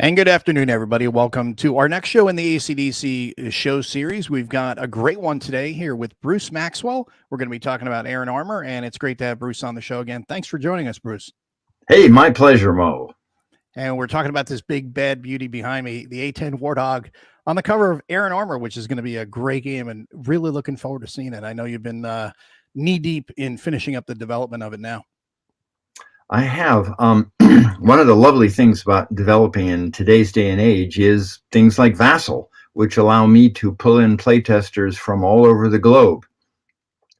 And good afternoon, everybody. Welcome to our next show in the ACDC show series. We've got a great one today here with Bruce Maxwell. We're going to be talking about Iron Armor, and it's great to have Bruce on the show again. Thanks for joining us, Bruce. Hey, my pleasure, Mo. And we're talking about this big bad beauty behind me, the A10 Warthog, on the cover of Iron Armor, which is going to be a great game, and really looking forward to seeing it. I know you've been knee deep in finishing up the development of it now. I have. One of the lovely things about developing in today's day and age is things like Vassal, which allow me to pull in playtesters from all over the globe.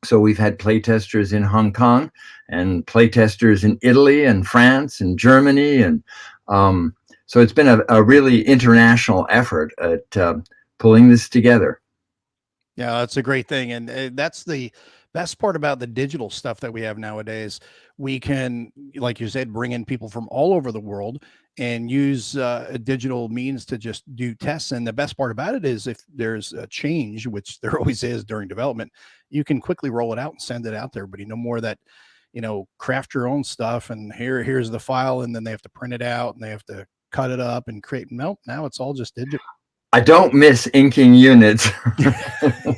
So we've had playtesters in Hong Kong and playtesters in Italy and France and Germany. And so it's been a really international effort at pulling this together. Yeah, that's a great thing. And that's the best part about the digital stuff that we have nowadays. We can, like you said, bring in people from all over the world and use a digital means to just do tests. And the best part about it is if there's a change, which there always is during development, you can quickly roll it out and send it out to everybody. No more that, craft your own stuff and here's the file, and then they have to print it out and they have to cut it up and create. Nope, now it's all just digital. I don't miss inking units.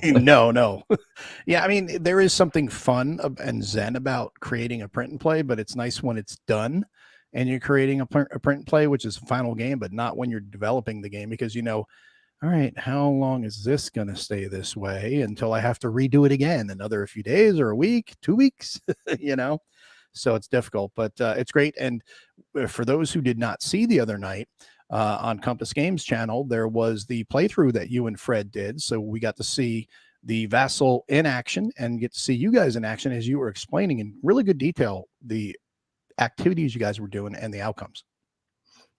No. Yeah, I mean, there is something fun and zen about creating a print and play, but it's nice when it's done and you're creating a print and play, which is a final game, but not when you're developing the game, because all right, how long is this going to stay this way until I have to redo it again? Another few days or a week, 2 weeks, So it's difficult, but it's great. And for those who did not see the other night, on Compass Games channel, there was the playthrough that you and Fred did. So we got to see the Vassal in action and get to see you guys in action as you were explaining in really good detail the activities you guys were doing and the outcomes.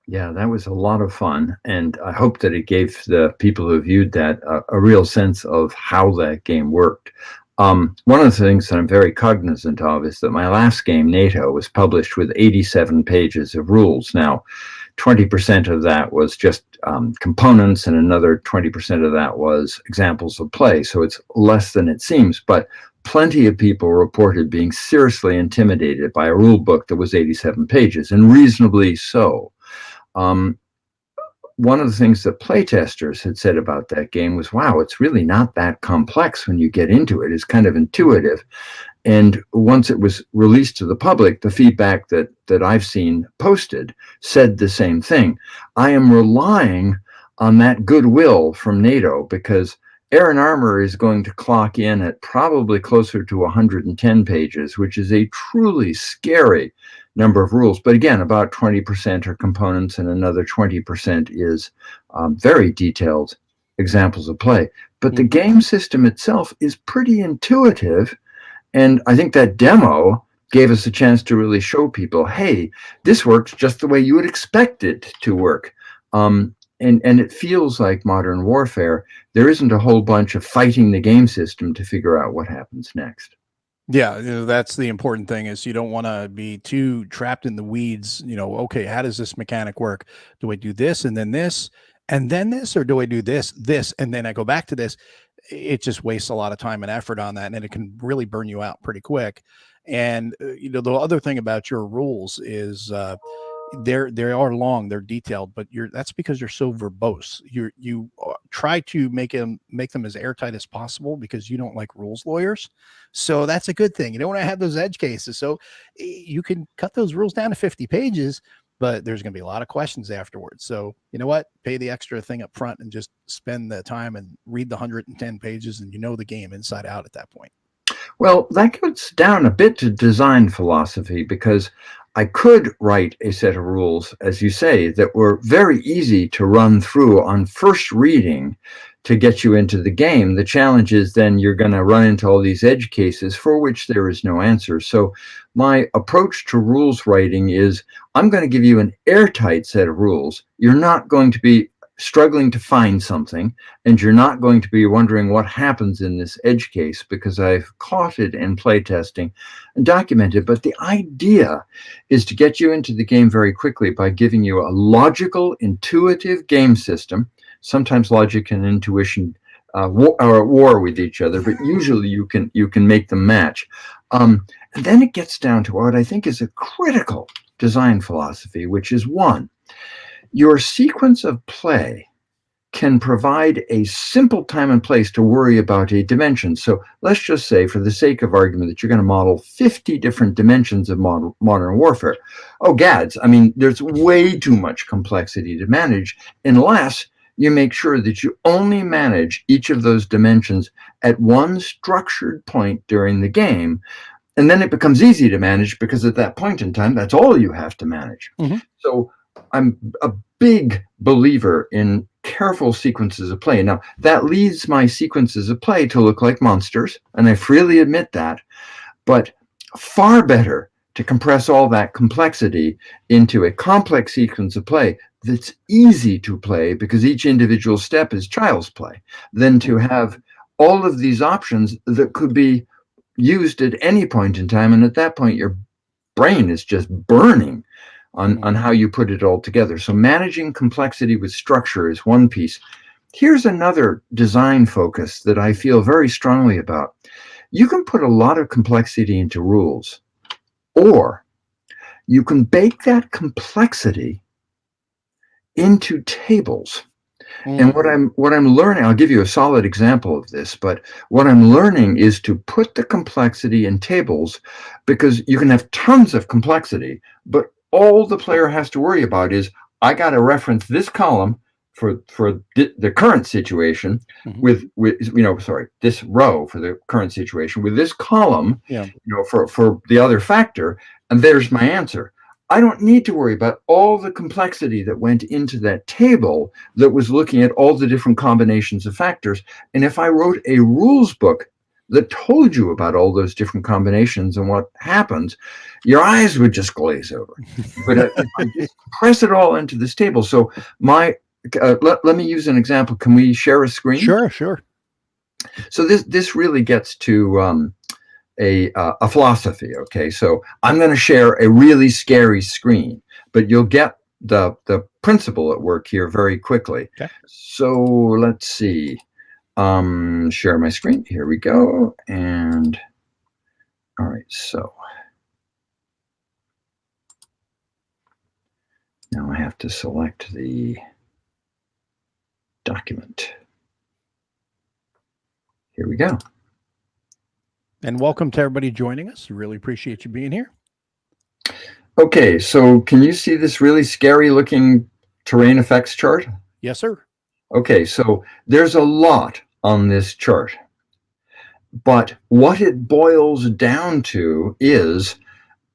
Yeah, that was a lot of fun. And I hope that it gave the people who viewed that a real sense of how that game worked. One of the things that I'm very cognizant of is that my last game, NATO, was published with 87 pages of rules. Now, 20% of that was just components, and another 20% of that was examples of play. So it's less than it seems, but plenty of people reported being seriously intimidated by a rule book that was 87 pages, and reasonably so. One of the things that playtesters had said about that game was, wow, it's really not that complex when you get into it. It's kind of intuitive. And once it was released to the public, the feedback that I've seen posted said the same thing. I am relying on that goodwill from NATO because Iron Armor is going to clock in at probably closer to 110 pages, which is a truly scary number of rules. But again, about 20% are components and another 20% is very detailed examples of play. But the game system itself is pretty intuitive. And I think that demo gave us a chance to really show people, hey, this works just the way you would expect it to work. And it feels like modern warfare. There isn't a whole bunch of fighting the game system to figure out what happens next. Yeah, that's the important thing is you don't want to be too trapped in the weeds. Okay, how does this mechanic work? Do I do this and then this and then this, or do I do this, and then I go back to this? It just wastes a lot of time and effort on that, and it can really burn you out pretty quick. And the other thing about your rules is they are long, they're detailed, but that's because you're so verbose. You try to make them as airtight as possible because you don't like rules lawyers. So that's a good thing. You don't want to have those edge cases. So you can cut those rules down to 50 pages, but there's going to be a lot of questions afterwards. So you know what? Pay the extra thing up front and just spend the time and read the 110 pages, and the game inside out at that point. Well, that gets down a bit to design philosophy, because I could write a set of rules, as you say, that were very easy to run through on first reading to get you into the game. The challenge is then you're going to run into all these edge cases for which there is no answer. So my approach to rules writing is I'm going to give you an airtight set of rules. You're not going to be struggling to find something, and you're not going to be wondering what happens in this edge case, because I've caught it in playtesting and documented. But the idea is to get you into the game very quickly by giving you a logical, intuitive game system. Sometimes logic and intuition are at war with each other, but usually you can make them match. And then it gets down to what I think is a critical design philosophy, which is one, Your sequence of play can provide a simple time and place to worry about a dimension. So let's just say, for the sake of argument, that you're going to model 50 different dimensions of modern warfare. Oh, gads, I mean, there's way too much complexity to manage unless you make sure that you only manage each of those dimensions at one structured point during the game. And then it becomes easy to manage because at that point in time, that's all you have to manage. Mm-hmm. So I'm a big believer in careful sequences of play. Now, that leads my sequences of play to look like monsters, and I freely admit that, but far better to compress all that complexity into a complex sequence of play that's easy to play because each individual step is child's play, than to have all of these options that could be used at any point in time. And at that point, your brain is just burning on how you put it all together. So managing complexity with structure is one piece. Here's another design focus that I feel very strongly about. You can put a lot of complexity into rules, or you can bake that complexity into tables. And what I'm learning, I'll give you a solid example of this, but what I'm learning is to put the complexity in tables, because you can have tons of complexity, but all the player has to worry about is, I got to reference this column for the current situation with this row for the current situation with this column, for the other factor, and there's my answer. I don't need to worry about all the complexity that went into that table that was looking at all the different combinations of factors. And if I wrote a rules book that told you about all those different combinations and what happens, your eyes would just glaze over. But if I just press it all into this table. So let me use an example. Can we share a screen? Sure. So this really gets to a philosophy. Okay, so I'm going to share a really scary screen, but you'll get the principle at work here very quickly. Okay. So let's see. Share my screen. Here we go. And all right, so now I have to select the document. Here we go. And welcome to everybody joining us. Really appreciate you being here. Okay, so can you see this really scary looking terrain effects chart? Yes, sir. Okay, so there's a lot on this chart, but what it boils down to is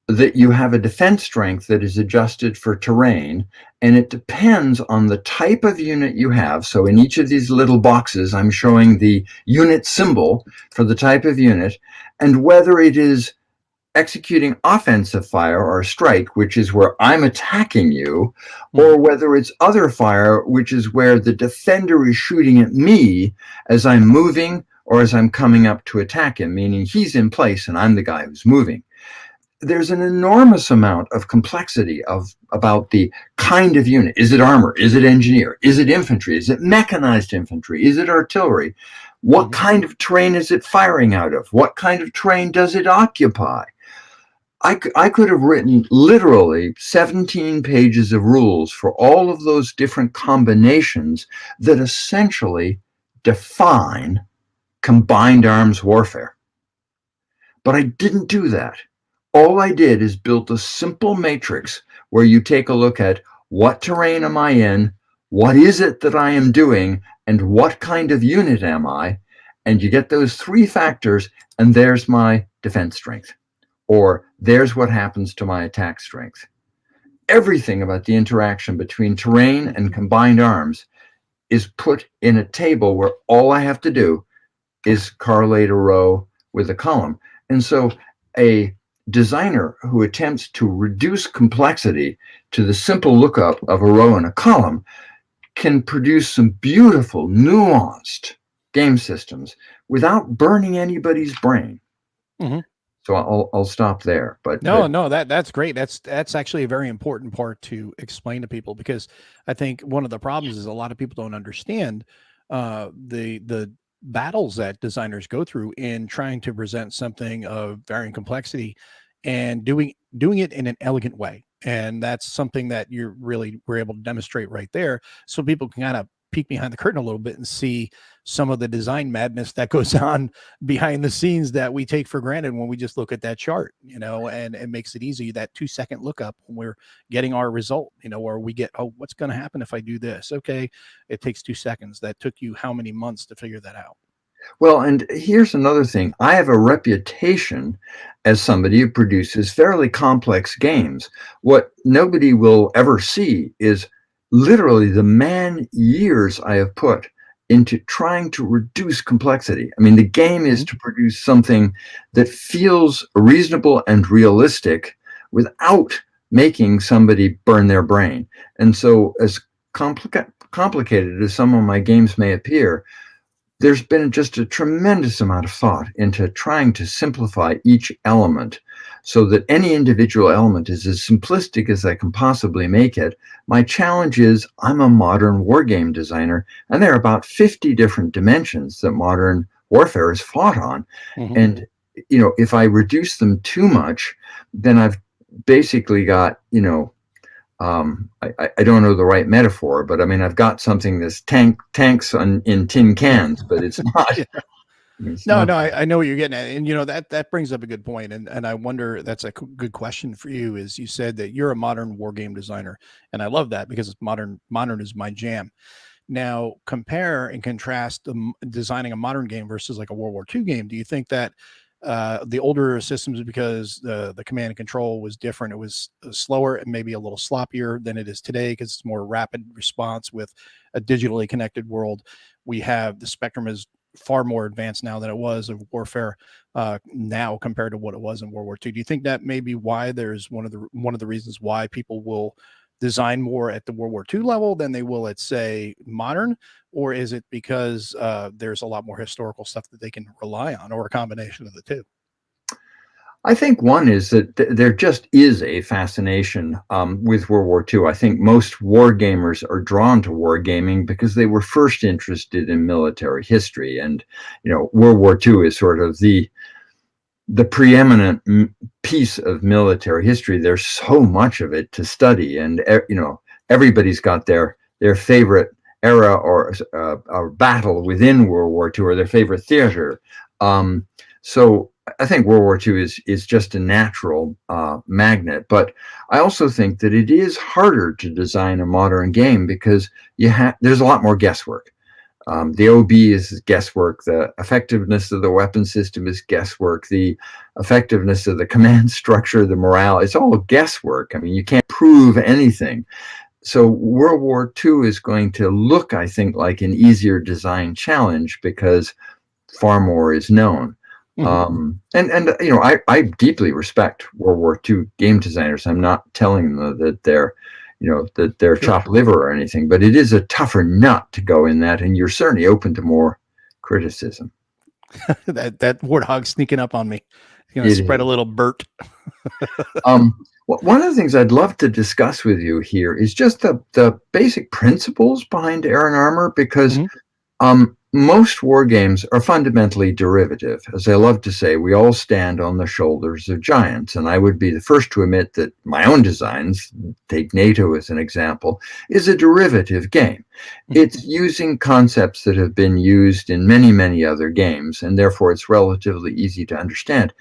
that you have a defense strength that is adjusted for terrain, and it depends on the type of unit you have. So in each of these little boxes, I'm showing the unit symbol for the type of unit, and whether it is executing offensive fire or strike, which is where I'm attacking you, or whether it's other fire, which is where the defender is shooting at me as I'm moving or as I'm coming up to attack him, meaning he's in place and I'm the guy who's moving. There's an enormous amount of complexity about the kind of unit. Is it armor? Is it engineer? Is it infantry? Is it mechanized infantry? Is it artillery? What kind of terrain is it firing out of? What kind of terrain does it occupy? I could have written literally 17 pages of rules for all of those different combinations that essentially define combined arms warfare. But I didn't do that. All I did is built a simple matrix where you take a look at what terrain am I in, what is it that I am doing, and what kind of unit am I? And you get those three factors, and there's my defense strength. Or there's what happens to my attack strength. Everything about the interaction between terrain and combined arms is put in a table where all I have to do is correlate a row with a column. And so a designer who attempts to reduce complexity to the simple lookup of a row and a column can produce some beautiful, nuanced game systems without burning anybody's brain. So I'll stop there. But no, that's great. That's actually a very important part to explain to people, because I think one of the problems is a lot of people don't understand the battles that designers go through in trying to present something of varying complexity and doing it in an elegant way. And that's something that you really were able to demonstrate right there. So people can kind of peek behind the curtain a little bit and see some of the design madness that goes on behind the scenes that we take for granted when we just look at that chart, and it makes it easy, that 2-second lookup when we're getting our result, or we get, oh, what's going to happen if I do this? Okay. It takes 2 seconds. That took you how many months to figure that out? Well, and here's another thing. I have a reputation as somebody who produces fairly complex games. What nobody will ever see is literally the man years I have put into trying to reduce complexity. I mean, the game is to produce something that feels reasonable and realistic without making somebody burn their brain. And so, as complicated as some of my games may appear, there's been just a tremendous amount of thought into trying to simplify each element so that any individual element is as simplistic as I can possibly make it. My challenge is I'm a modern war game designer, and there are about 50 different dimensions that modern warfare is fought on. And, if I reduce them too much, then I've basically got, I don't know the right metaphor, but I mean, I've got something that's tanks in tin cans, but it's not. Yeah. No, I know what you're getting at. And, that brings up a good point. And I wonder, that's a good question for you, is you said that you're a modern war game designer. And I love that because it's modern is my jam. Now, compare and contrast designing a modern game versus like a World War II game. Do you think that the older systems, because the command and control was different, it was slower and maybe a little sloppier than it is today because it's more rapid response with a digitally connected world? We have the spectrum is far more advanced now than it was of warfare now compared to what it was in World War II. Do you think that may be why there's one of the reasons why people will design more at the World War II level than they will at, say, modern? Or is it because there's a lot more historical stuff that they can rely on, or a combination of the two? I think one is that there just is a fascination with World War II. I think most war gamers are drawn to war gaming because they were first interested in military history. And, World War II is sort of the preeminent piece of military history. There's so much of it to study, and everybody's got their favorite era or battle within World War II, or their favorite theater. So I think World War II is just a natural magnet. But I also think that it is harder to design a modern game because there's a lot more guesswork. The OB is guesswork. The effectiveness of the weapon system is guesswork. The effectiveness of the command structure, the morale, it's all guesswork. I mean, you can't prove anything. So World War II is going to look, I think, like an easier design challenge because far more is known. I deeply respect World War II game designers. I'm not telling them that they're chopped liver or anything, but it is a tougher nut to go in that, and you're certainly open to more criticism. that warthog sneaking up on me. It's going to spread a little Bert. One of the things I'd love to discuss with you here is just the basic principles behind Air and Armor, because most war games are fundamentally derivative. As I love to say, we all stand on the shoulders of giants. And I would be the first to admit that my own designs, take NATO as an example, is a derivative game. It's using concepts that have been used in many, many other games, and therefore it's relatively easy to understand.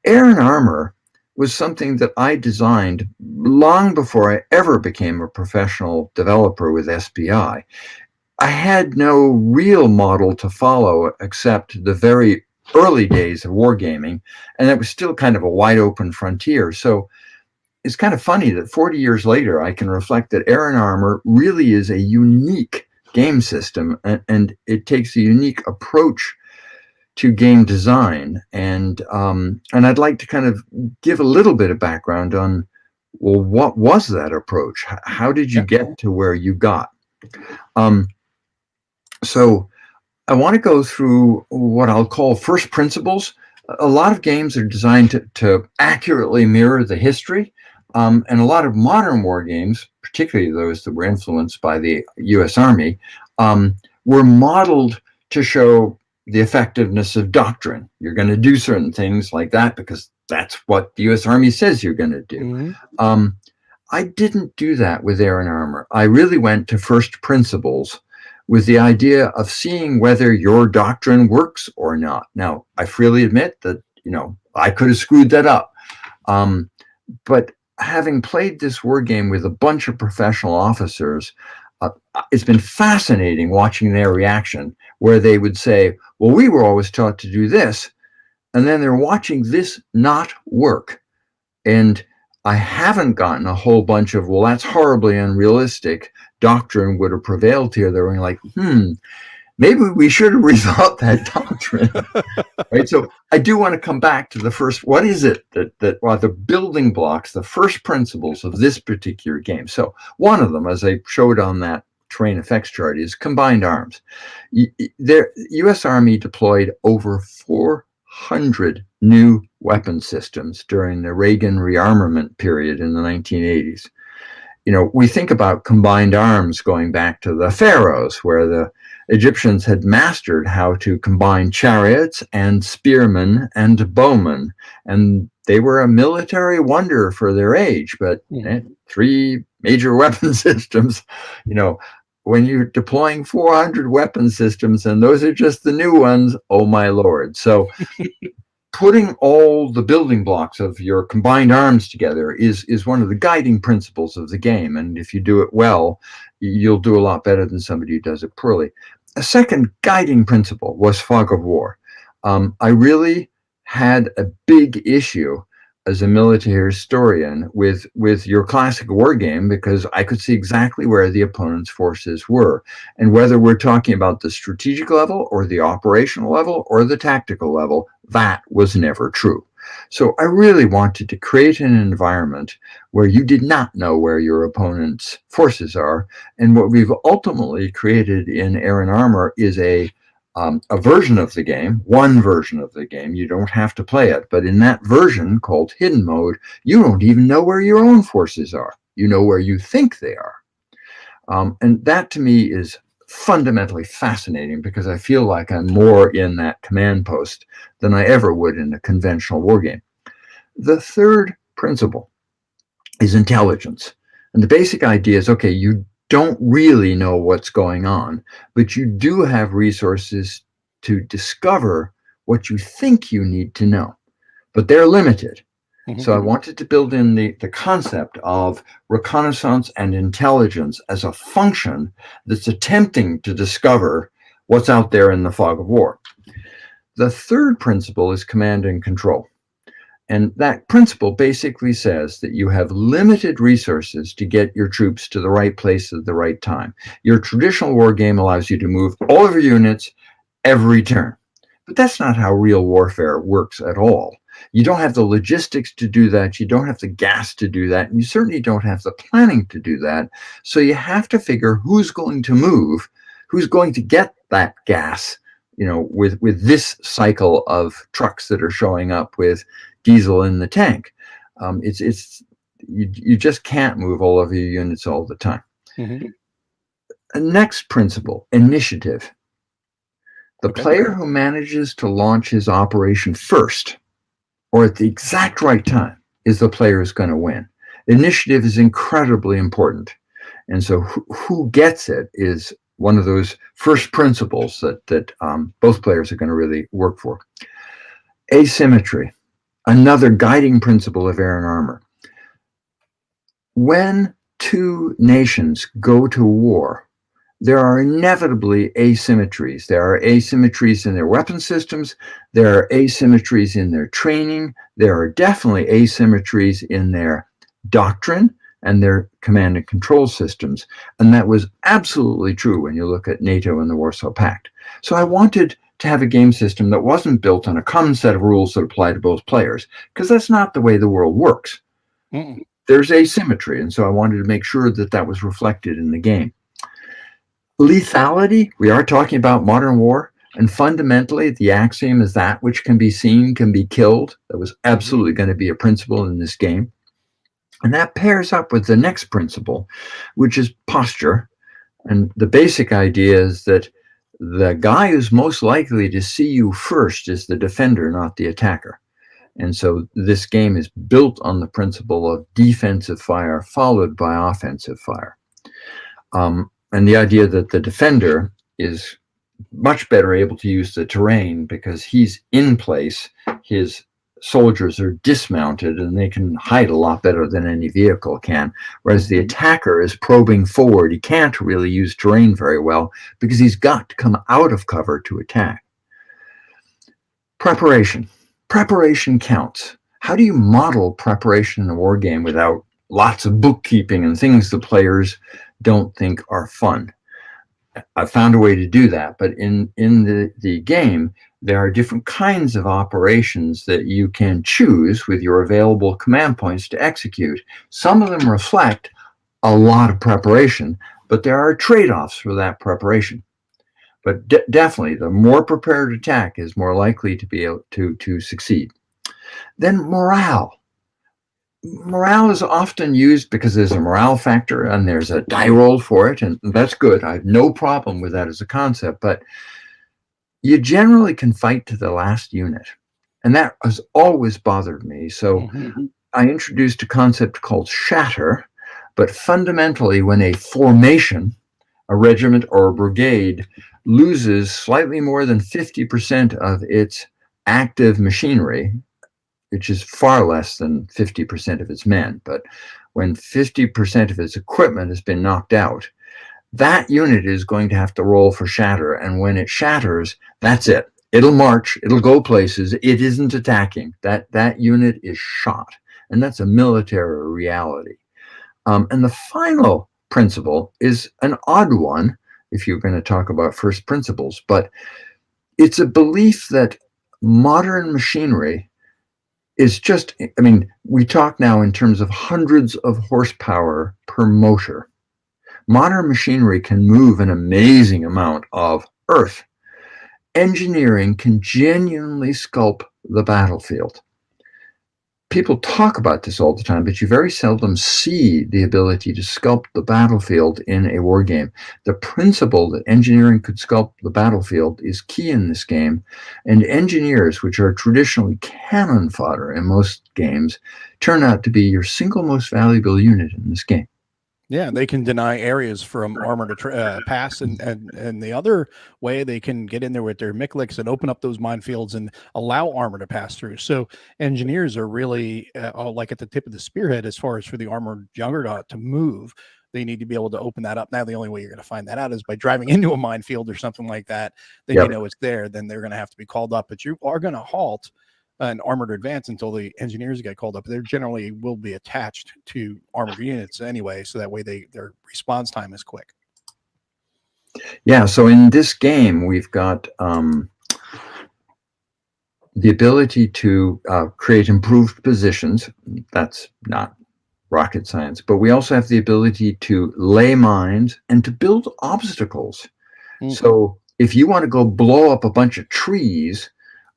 Air and Armor was something that I designed long before I ever became a professional developer with SPI. I had no real model to follow except the very early days of wargaming, and that was still kind of a wide open frontier. So it's kind of funny that 40 years later, I can reflect that Air and Armor really is a unique game system, and it takes a unique approach to game design. And I'd like to kind of give a little bit of background on, well, what was that approach? How did you get to where you got? So I want to go through what I'll call first principles. A lot of games are designed to accurately mirror the history. And a lot of modern war games, particularly those that were influenced by the U.S. Army, were modeled to show the effectiveness of doctrine. You're going to do certain things like that because that's what the U.S. Army says you're going to do. I didn't do that with Air and Armor. I really went to first principles with the idea of seeing whether your doctrine works or not. Now, I freely admit that, I could have screwed that up. But having played this war game with a bunch of professional officers, it's been fascinating watching their reaction, where they would say, well, we were always taught to do this. And then they're watching this not work. And I haven't gotten a whole bunch of, well, that's horribly unrealistic. Doctrine would have prevailed here. They're like, maybe we should have rethought that doctrine. Right. So I do want to come back to the first, what is it that are the building blocks, the first principles of this particular game? So one of them, as I showed on that terrain effects chart, is combined arms. The U.S. Army deployed over 400 new weapon systems during the Reagan rearmament period in the 1980s. We think about combined arms going back to the pharaohs, where the Egyptians had mastered how to combine chariots and spearmen and bowmen, and they were a military wonder for their age. But 3 major weapon systems, when you're deploying 400 weapon systems, and those are just the new ones, oh my Lord. So putting all the building blocks of your combined arms together is one of the guiding principles of the game. And if you do it well, you'll do a lot better than somebody who does it poorly. A second guiding principle was fog of war. I really had a big issue as a military historian with your classic war game, because I could see exactly where the opponent's forces were. And whether we're talking about the strategic level or the operational level or the tactical level, that was never true. So I really wanted to create an environment where you did not know where your opponent's forces are. And what we've ultimately created in Air and Armor is a version of the game, one version of the game. You don't have to play it, but in that version called hidden mode, you don't even know where your own forces are. You know where you think they are. And that to me is fundamentally fascinating, because I feel like I'm more in that command post than I ever would in a conventional war game. The third principle is intelligence. And the basic idea is, okay, you don't really know what's going on, but you do have resources to discover what you think you need to know, but they're limited. So I wanted to build in the concept of reconnaissance and intelligence as a function that's attempting to discover what's out there in the fog of war. The third principle is command and control. And that principle basically says that you have limited resources to get your troops to the right place at the right time. Your traditional war game allows you to move all of your units every turn. But that's not how real warfare works at all. You don't have the logistics to do that. You don't have the gas to do that. And you certainly don't have the planning to do that. So you have to figure who's going to move, who's going to get that gas, with this cycle of trucks that are showing up with diesel in the tank. You just can't move all of your units all the time. Next principle, initiative. The player who manages to launch his operation first, or at the exact right time, is the player who's going to win. Initiative is incredibly important. And so who gets it is one of those first principles that both players are going to really work for. Asymmetry, another guiding principle of Air and Armor. When two nations go to war, there are inevitably asymmetries. There are asymmetries in their weapon systems. There are asymmetries in their training. There are definitely asymmetries in their doctrine and their command and control systems. And that was absolutely true when you look at NATO and the Warsaw Pact. So I wanted to have a game system that wasn't built on a common set of rules that apply to both players, because that's not the way the world works. There's asymmetry, and so I wanted to make sure that that was reflected in the game. Lethality, we are talking about modern war, and fundamentally the axiom is that which can be seen can be killed. That was absolutely going to be a principle in this game. And that pairs up with the next principle, which is posture. And the basic idea is that the guy who's most likely to see you first is the defender, not the attacker. And so this game is built on the principle of defensive fire followed by offensive fire. And the idea that the defender is much better able to use the terrain because he's in place, his soldiers are dismounted, and they can hide a lot better than any vehicle can. Whereas the attacker is probing forward. He can't really use terrain very well because he's got to come out of cover to attack. Preparation. Preparation counts. How do you model preparation in a war game without lots of bookkeeping and things the players don't think are fun? I found a way to do that, but in the game, there are different kinds of operations that you can choose with your available command points to execute. Some of them reflect a lot of preparation, but there are trade-offs for that preparation. But definitely, the more prepared attack is more likely to be able to succeed. Then morale. Morale is often used because there's a morale factor and there's a die roll for it, and that's good. I have no problem with that as a concept, but you generally can fight to the last unit, and that has always bothered me. So I introduced a concept called shatter, but fundamentally when a formation, a regiment or a brigade, loses slightly more than 50% of its active machinery, which is far less than 50% of its men. But when 50% of its equipment has been knocked out, that unit is going to have to roll for shatter. And when it shatters, that's it. It'll march. It'll go places. It isn't attacking. That unit is shot. And that's a military reality. And the final principle is an odd one, if you're going to talk about first principles. But it's a belief that modern machinery is just, I mean, we talk now in terms of hundreds of horsepower per motor. Modern machinery can move an amazing amount of earth. Engineering can genuinely sculpt the battlefield. People talk about this all the time, but you very seldom see the ability to sculpt the battlefield in a war game. The principle that engineering could sculpt the battlefield is key in this game, and engineers, which are traditionally cannon fodder in most games, turn out to be your single most valuable unit in this game. Yeah, they can deny areas from armor to pass, and the other way they can get in there with their Mikliks and open up those minefields and allow armor to pass through. So engineers are really like at the tip of the spearhead as far as for the armored juggernaut to move. They need to be able to open that up. Now, the only way you're going to find that out is by driving into a minefield or something like that. Then you know it's there. Then they're going to have to be called up, but you are going to halt an armored advance until the engineers get called up. They generally will be attached to armored units anyway, so that way their response time is quick. Yeah, so in this game, we've got the ability to create improved positions. That's not rocket science, but we also have the ability to lay mines and to build obstacles. So if you want to go blow up a bunch of trees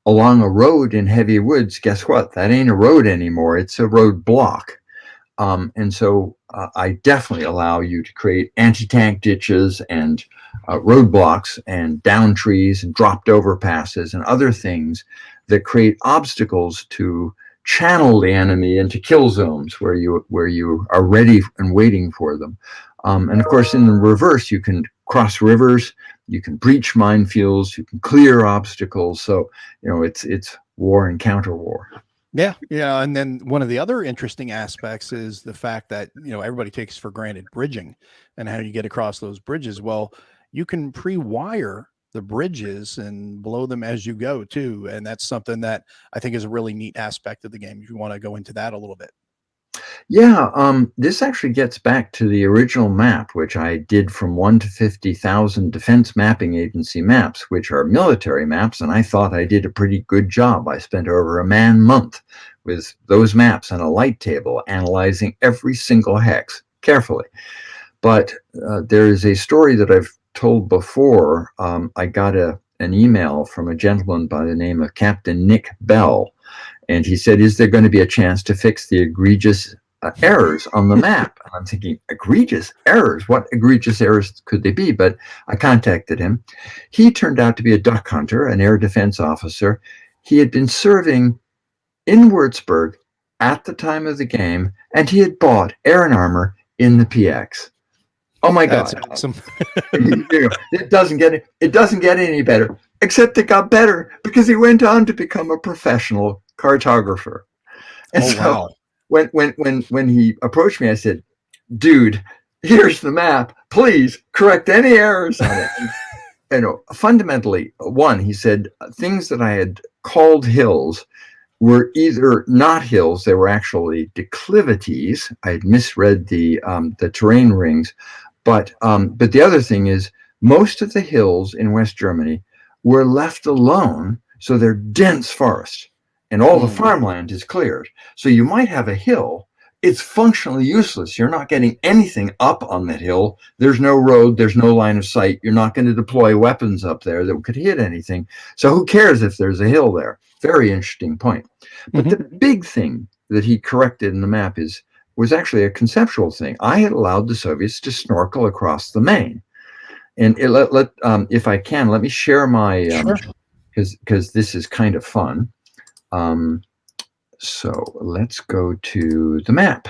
along a road in heavy woods, guess what? That ain't a road anymore. It's a road block. And so I definitely allow you to create anti-tank ditches and roadblocks and down trees and dropped overpasses and other things that create obstacles to channel the enemy into kill zones where you are ready and waiting for them. And of course, in the reverse, you can cross rivers, you can breach minefields, you can clear obstacles. So, you know, it's war and counter war. Yeah. And then one of the other interesting aspects is the fact that, you know, everybody takes for granted bridging and how you get across those bridges. Well, you can pre-wire the bridges and blow them as you go too. And that's something that I think is a really neat aspect of the game, if you want to go into that a little bit. Yeah, this actually gets back to the original map, which I did from 1 to 50,000 Defense Mapping Agency maps, which are military maps, and I thought I did a pretty good job. I spent over a man-month with those maps on a light table, analyzing every single hex carefully. But there is a story that I've told before. I got an email from a gentleman by the name of Captain Nick Bell, and he said, is there going to be a chance to fix the egregious errors on the map? And I'm thinking, egregious errors? What egregious errors could they be? But I contacted him. He turned out to be a duck hunter, an air defense officer. He had been serving in Würzburg at the time of the game, and he had bought Air Armor in the PX. Oh my That's God! awesome. It doesn't get any better. Except it got better because he went on to become a professional cartographer. And Oh, so wow. when he approached me, I said, "Dude, here's the map. Please correct any errors on it." Fundamentally, one, he said, things that I had called hills were either not hills; they were actually declivities. I had misread the terrain rings, but the other thing is, most of the hills in West Germany were left alone, so they're dense forest, and all the farmland is cleared. So you might have a hill. It's functionally useless. You're not getting anything up on that hill. There's no road. There's no line of sight. You're not going to deploy weapons up there that could hit anything. So who cares if there's a hill there? Very interesting point. But the big thing that he corrected in the map was actually a conceptual thing. I had allowed the Soviets to snorkel across the Main. And if I can, let me share my, because this is kind of fun. So let's go to the map.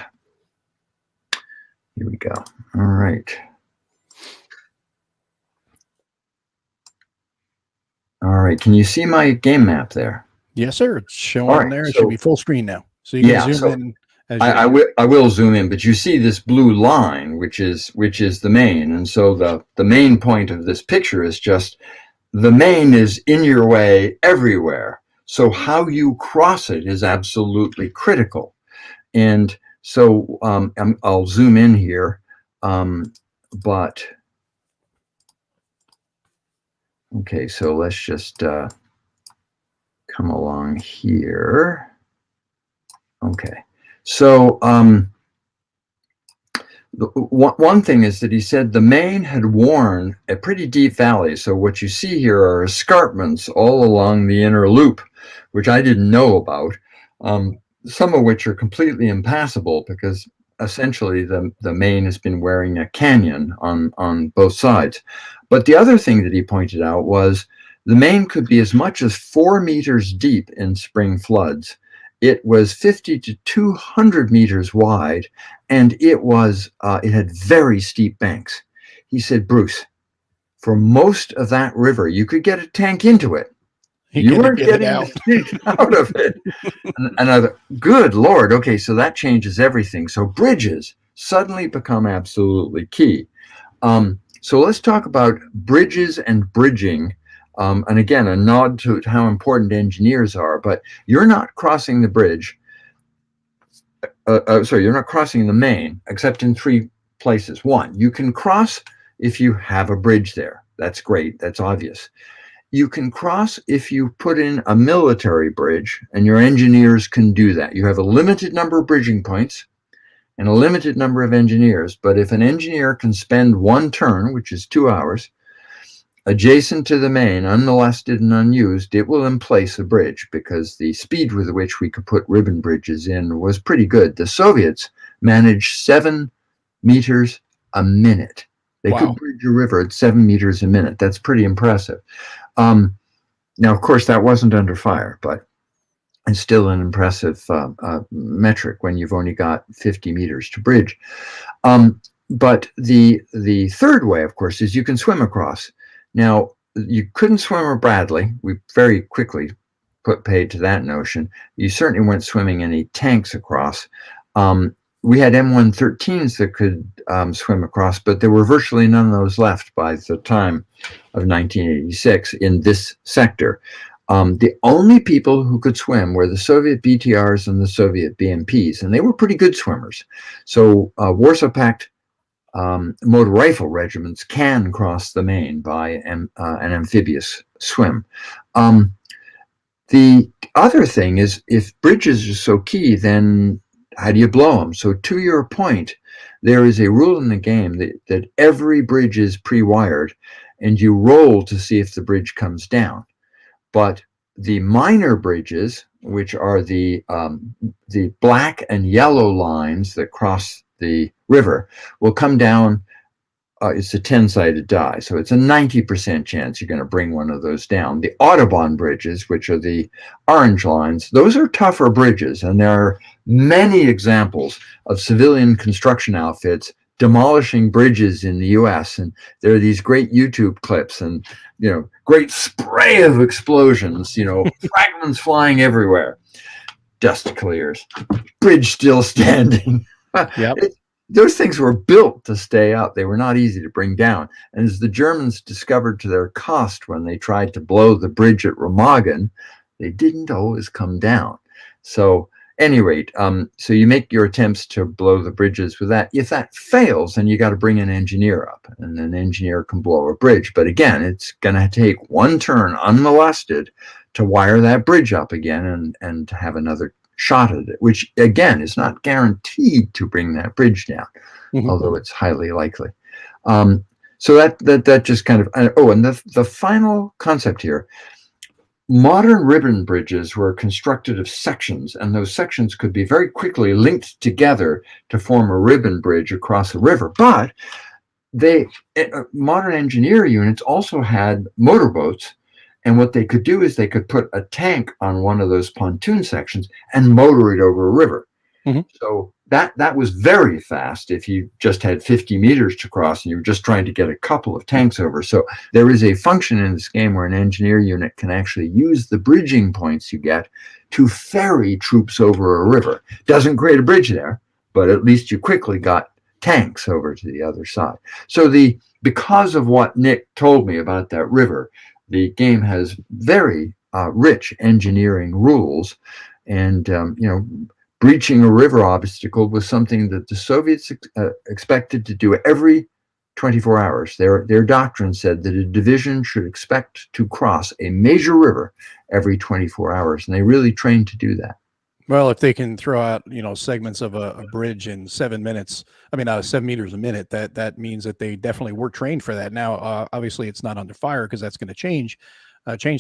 Here we go. All right. All right. Can you see my game map there? Yes, sir. It's showing on there. It should be full screen now. So you can zoom in. I will zoom in, but you see this blue line, which is the Main. And so the main point of this picture is just the Main is in your way everywhere. So how you cross it is absolutely critical. And so I'll zoom in here, but okay, so let's just come along here. Okay, so one thing is that he said the Main had worn a pretty deep valley. So what you see here are escarpments all along the inner loop, which I didn't know about, some of which are completely impassable because essentially the Main has been wearing a canyon on both sides. But the other thing that he pointed out was the Main could be as much as 4 meters deep in spring floods. It was 50 to 200 meters wide, and it had very steep banks. He said, "Bruce, for most of that river, you could get a tank into it. You weren't getting the tank out of it." And I thought, good Lord, okay, so that changes everything. So bridges suddenly become absolutely key. So let's talk about bridges and bridging. And again, a nod to how important engineers are, but you're not crossing the bridge. You're not crossing the Main, except in 3 places. One, you can cross if you have a bridge there. That's great. That's obvious. You can cross if you put in a military bridge, and your engineers can do that. You have a limited number of bridging points and a limited number of engineers. But if an engineer can spend 1 turn, which is 2 hours, adjacent to the Main, unmolested and unused, it will emplace a bridge, because the speed with which we could put ribbon bridges in was pretty good. The Soviets managed 7 meters a minute. They could bridge a river at 7 meters a minute. That's pretty impressive. Now, of course, that wasn't under fire, but it's still an impressive metric when you've only got 50 meters to bridge. But the third way, of course, is you can swim across. Now, you couldn't swim a Bradley. We very quickly put paid to that notion. You certainly weren't swimming any tanks across. We had M113s that could swim across, but there were virtually none of those left by the time of 1986 in this sector. The only people who could swim were the Soviet BTRs and the Soviet BMPs, and they were pretty good swimmers. So Warsaw Pact motor rifle regiments can cross the Main by an amphibious swim. The other thing is, if bridges are so key, then how do you blow them? So to your point, there is a rule in the game that every bridge is pre-wired, and you roll to see if the bridge comes down. But the minor bridges, which are the black and yellow lines that cross the river, will come down it's a 10-sided die, so it's a 90% chance you're going to bring one of those down. The Audubon bridges, which are the orange lines, those are tougher bridges, and there are many examples of civilian construction outfits demolishing bridges in the U.S. And there are these great YouTube clips, and great spray of explosions, fragments flying everywhere. Dust clears, bridge still standing. Yep. Those things were built to stay up. They were not easy to bring down. And as the Germans discovered to their cost when they tried to blow the bridge at Remagen, they didn't always come down. So, any rate, so you make your attempts to blow the bridges with that. If that fails, then you got to bring an engineer up, and an engineer can blow a bridge. But again, it's going to take one turn unmolested to wire that bridge up again and to have another shot at it, which again is not guaranteed to bring that bridge down, although it's highly likely. So that just kind of, and the final concept here, modern ribbon bridges were constructed of sections, and those sections could be very quickly linked together to form a ribbon bridge across a river. But modern engineer units also had motorboats. And what they could do is they could put a tank on one of those pontoon sections and motor it over a river. So that was very fast if you just had 50 meters to cross and you were just trying to get a couple of tanks over. So there is a function in this game where an engineer unit can actually use the bridging points you get to ferry troops over a river. Doesn't create a bridge there, but at least you quickly got tanks over to the other side. So because of what Nick told me about that river, the game has very rich engineering rules, and breaching a river obstacle was something that the Soviets expected to do every 24 hours. Their doctrine said that a division should expect to cross a major river every 24 hours, and they really trained to do that. Well, if they can throw out, segments of a bridge in 7 minutes, 7 meters a minute, that means that they definitely were trained for that. Now, obviously, it's not under fire because that's going to change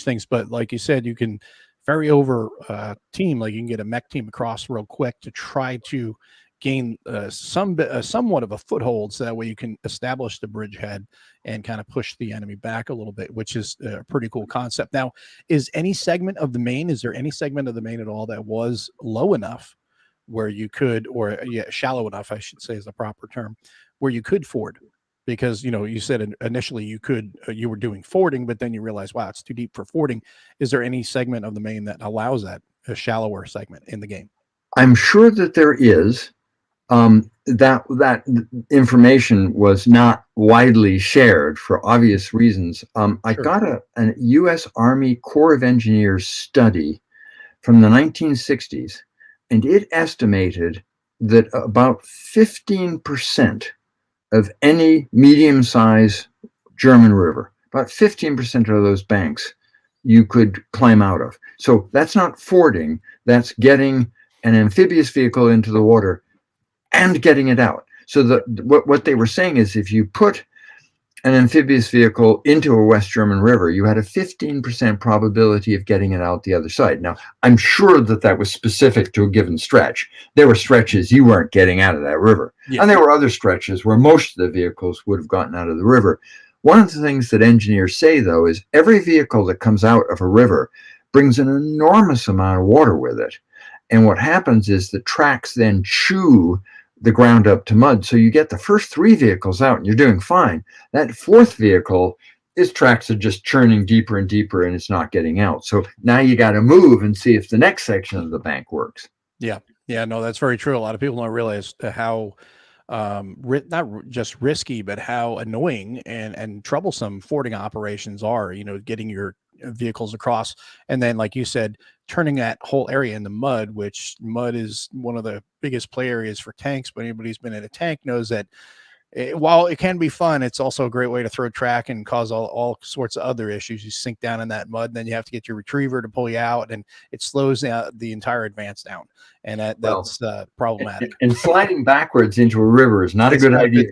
things. But like you said, you can ferry over a team, like you can get a mech team across real quick to try to gain somewhat of a foothold, so that way you can establish the bridgehead and kind of push the enemy back a little bit, which is a pretty cool concept. Now, is there any segment of the main at all that was low enough where you could, shallow enough, I should say is the proper term, where you could ford? Because, you said initially you were doing fording, but then you realized, wow, it's too deep for fording. Is there any segment of the main that allows that, a shallower segment in the game? I'm sure that there is. That information was not widely shared for obvious reasons. I got a U.S. Army Corps of Engineers study from the 1960s, and it estimated that about 15% of any medium-sized German river, about 15% of those banks, you could climb out of. So that's not fording, that's getting an amphibious vehicle into the water and getting it out. So what they were saying is, if you put an amphibious vehicle into a West German river, you had a 15% probability of getting it out the other side. Now, I'm sure that was specific to a given stretch. There were stretches you weren't getting out of that river. Yeah. And there were other stretches where most of the vehicles would have gotten out of the river. One of the things that engineers say, though, is every vehicle that comes out of a river brings an enormous amount of water with it. And what happens is the tracks then chew the ground up to mud. So you get the first 3 vehicles out and you're doing fine. That 4th vehicle, its tracks are just churning deeper and deeper and it's not getting out. So now you got to move and see if the next section of the bank works. Yeah. Yeah, no, that's very true. A lot of people don't realize how not just risky, but how annoying and troublesome fording operations are, getting your vehicles across. And then, like you said, turning that whole area into mud, which mud is one of the biggest play areas for tanks. But anybody who's been in a tank knows that while it can be fun, it's also a great way to throw track and cause all sorts of other issues. You sink down in that mud, and then you have to get your retriever to pull you out, and it slows the entire advance down. And that's problematic. And sliding backwards into a river is not a good idea.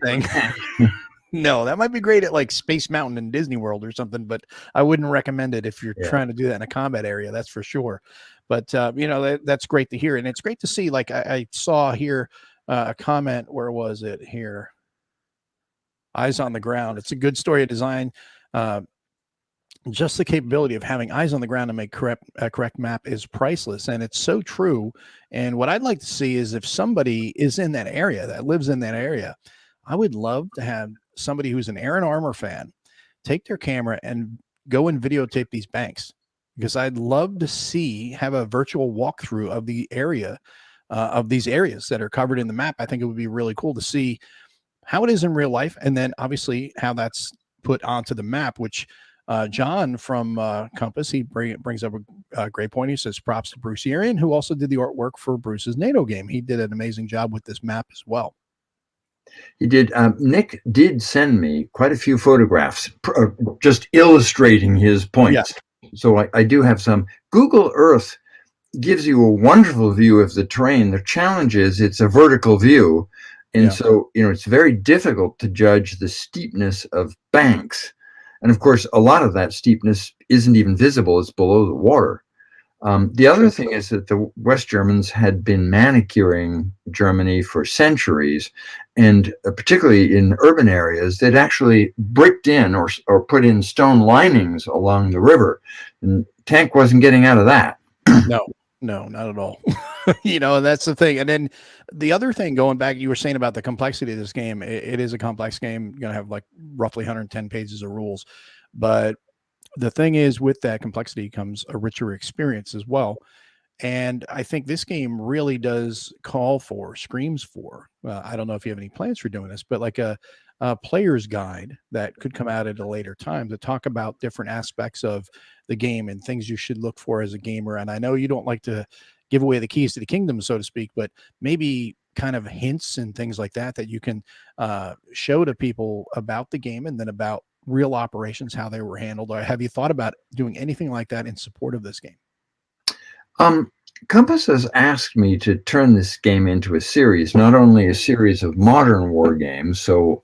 No, that might be great at like Space Mountain in Disney World or something, but I wouldn't recommend it if you're trying to do that in a combat area. That's for sure. But, that's great to hear. And it's great to see, like I saw here a comment. Where was it here? eyes on the ground. It's a good story of design. Just the capability of having eyes on the ground to make correct map is priceless, and it's so true. And what I'd like to see is if somebody is in that area, that lives in that area, I would love to have somebody who's an Aaron Armour fan take their camera and go and videotape these banks, because I'd love to have a virtual walkthrough of the area, of these areas that are covered in the map. I think it would be really cool to see how it is in real life, and then obviously how that's put onto the map, which John from Compass, he brings up a great point. He says props to Bruce Arian, who also did the artwork for Bruce's NATO game. He did an amazing job with this map as well. He did. Nick did send me quite a few photographs just illustrating his points. Yeah. So I do have some. Google Earth gives you a wonderful view of the terrain. The challenge is it's a vertical view. And so, it's very difficult to judge the steepness of banks. And of course, a lot of that steepness isn't even visible. It's below the water. The other thing is that the West Germans had been manicuring Germany for centuries, and particularly in urban areas, they'd actually bricked in or put in stone linings along the river, and tank wasn't getting out of that. No, not at all. That's the thing. And then the other thing, going back, you were saying about the complexity of this game. It is a complex game. You're going to have like roughly 110 pages of rules, but the thing is, with that complexity comes a richer experience as well. And I think this game really does screams for, I don't know if you have any plans for doing this, but like a player's guide that could come out at a later time to talk about different aspects of the game and things you should look for as a gamer. And I know you don't like to give away the keys to the kingdom, so to speak, but maybe kind of hints and things like that you can show to people about the game, and then about real operations, how they were handled. Or have you thought about doing anything like that in support of this game? Compass has asked me to turn this game into a series, not only a series of modern war games. So,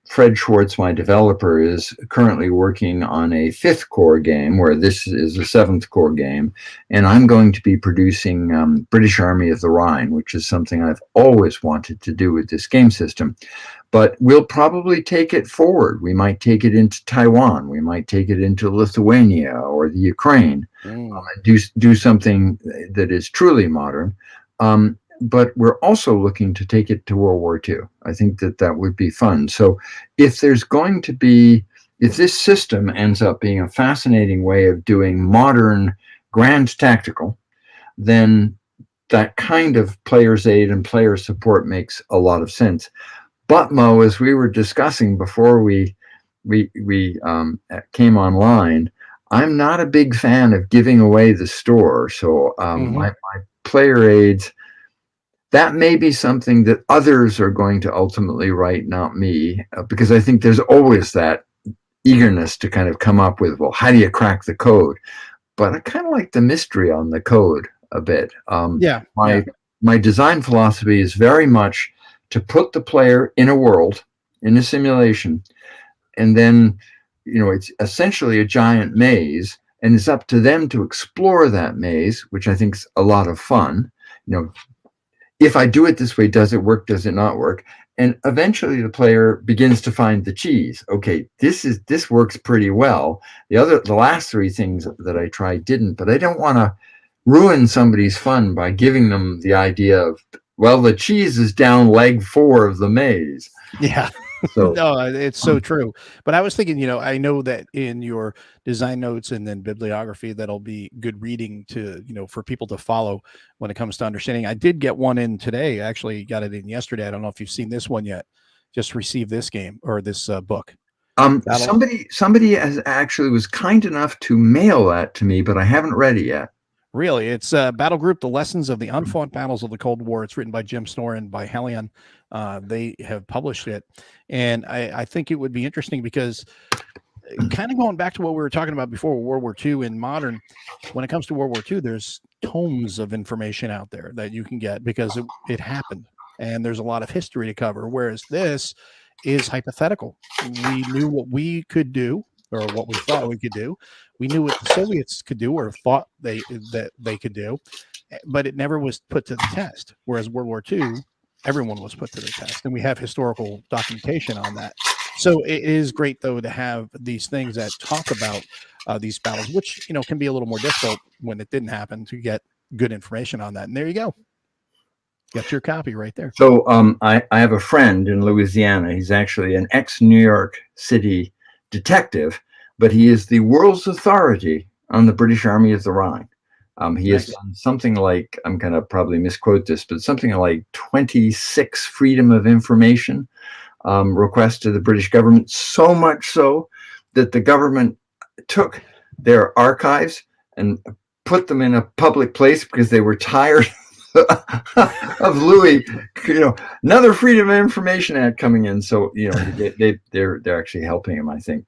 Fred Schwartz, my developer, is currently working on a 5th core game, where this is a 7th core game. And I'm going to be producing British Army of the Rhine, which is something I've always wanted to do with this game system. But we'll probably take it forward. We might take it into Taiwan. We might take it into Lithuania or the Ukraine. Do something that is truly modern. But we're also looking to take it to World War II. I think that would be fun. So if this system ends up being a fascinating way of doing modern grand tactical, then that kind of player's aid and player support makes a lot of sense. But Mo, as we were discussing before we came online, I'm not a big fan of giving away the store. So my player aids, that may be something that others are going to ultimately write, not me, because I think there's always that eagerness to kind of come up with, well, how do you crack the code? But I kind of like the mystery on the code a bit. My design philosophy is very much to put the player in a world, in a simulation, and then, it's essentially a giant maze, and it's up to them to explore that maze, which I think is a lot of fun. If I do it this way, does it work? Does it not work? And eventually the player begins to find the cheese. Okay, this works pretty well. The last 3 things that I tried didn't, but I don't want to ruin somebody's fun by giving them the idea of, well, the cheese is down leg 4 of the maze. Yeah. So no, it's so true. But I was thinking, I know that in your design notes and then bibliography, that'll be good reading to, for people to follow when it comes to understanding. I did get one in today. I actually got it in yesterday. I don't know if you've seen this one yet. Just received this game or this book. Somebody has actually was kind enough to mail that to me, but I haven't read it yet. Really, it's Battle Group: The Lessons of the Unfought Battles of the Cold War. It's written by Jim Snorr and by Helion. They have published it, and I think it would be interesting because, kind of going back to what we were talking about before, World War II and modern, when it comes to World War II, there's tomes of information out there that you can get because it happened, and there's a lot of history to cover, whereas this is hypothetical. We knew what we could do, or what we thought we could do. We knew what the Soviets could do or thought that they could do, but it never was put to the test. Whereas World War II, Everyone was put to the test, and we have historical documentation on that. So it is great, though, to have these things that talk about these battles, which can be a little more difficult when it didn't happen to get good information on that. And there you go, got your copy right there. So I have a friend in Louisiana. He's actually an ex-New York City detective, but he is the world's authority on the British Army of the Rhine. He has done something like, I'm going to probably misquote this, but something like 26 freedom of information requests to the British government, so much so that the government took their archives and put them in a public place because they were tired of Louis, another Freedom of Information Act coming in. So, they're actually helping him, I think.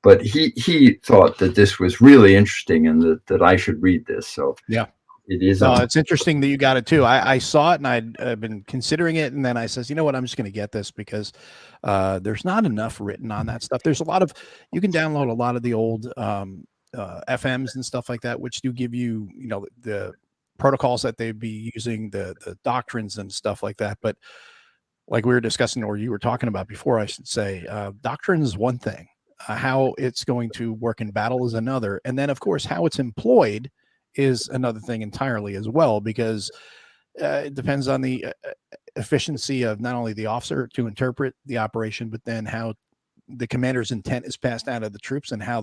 But he thought that this was really interesting and that I should read this. So yeah, it is. It's interesting that you got it too. I saw it and I'd been considering it, and then I says, you know what, I'm just going to get this because there's not enough written on that stuff. There's you can download a lot of the old FMs and stuff like that, which do give you, the protocols that they'd be using, the doctrines and stuff like that. But like we were discussing, or you were talking about before, I should say, doctrine is one thing. How it's going to work in battle is another. And then, of course, how it's employed is another thing entirely as well, because it depends on the efficiency of not only the officer to interpret the operation, but then how the commander's intent is passed out of the troops and how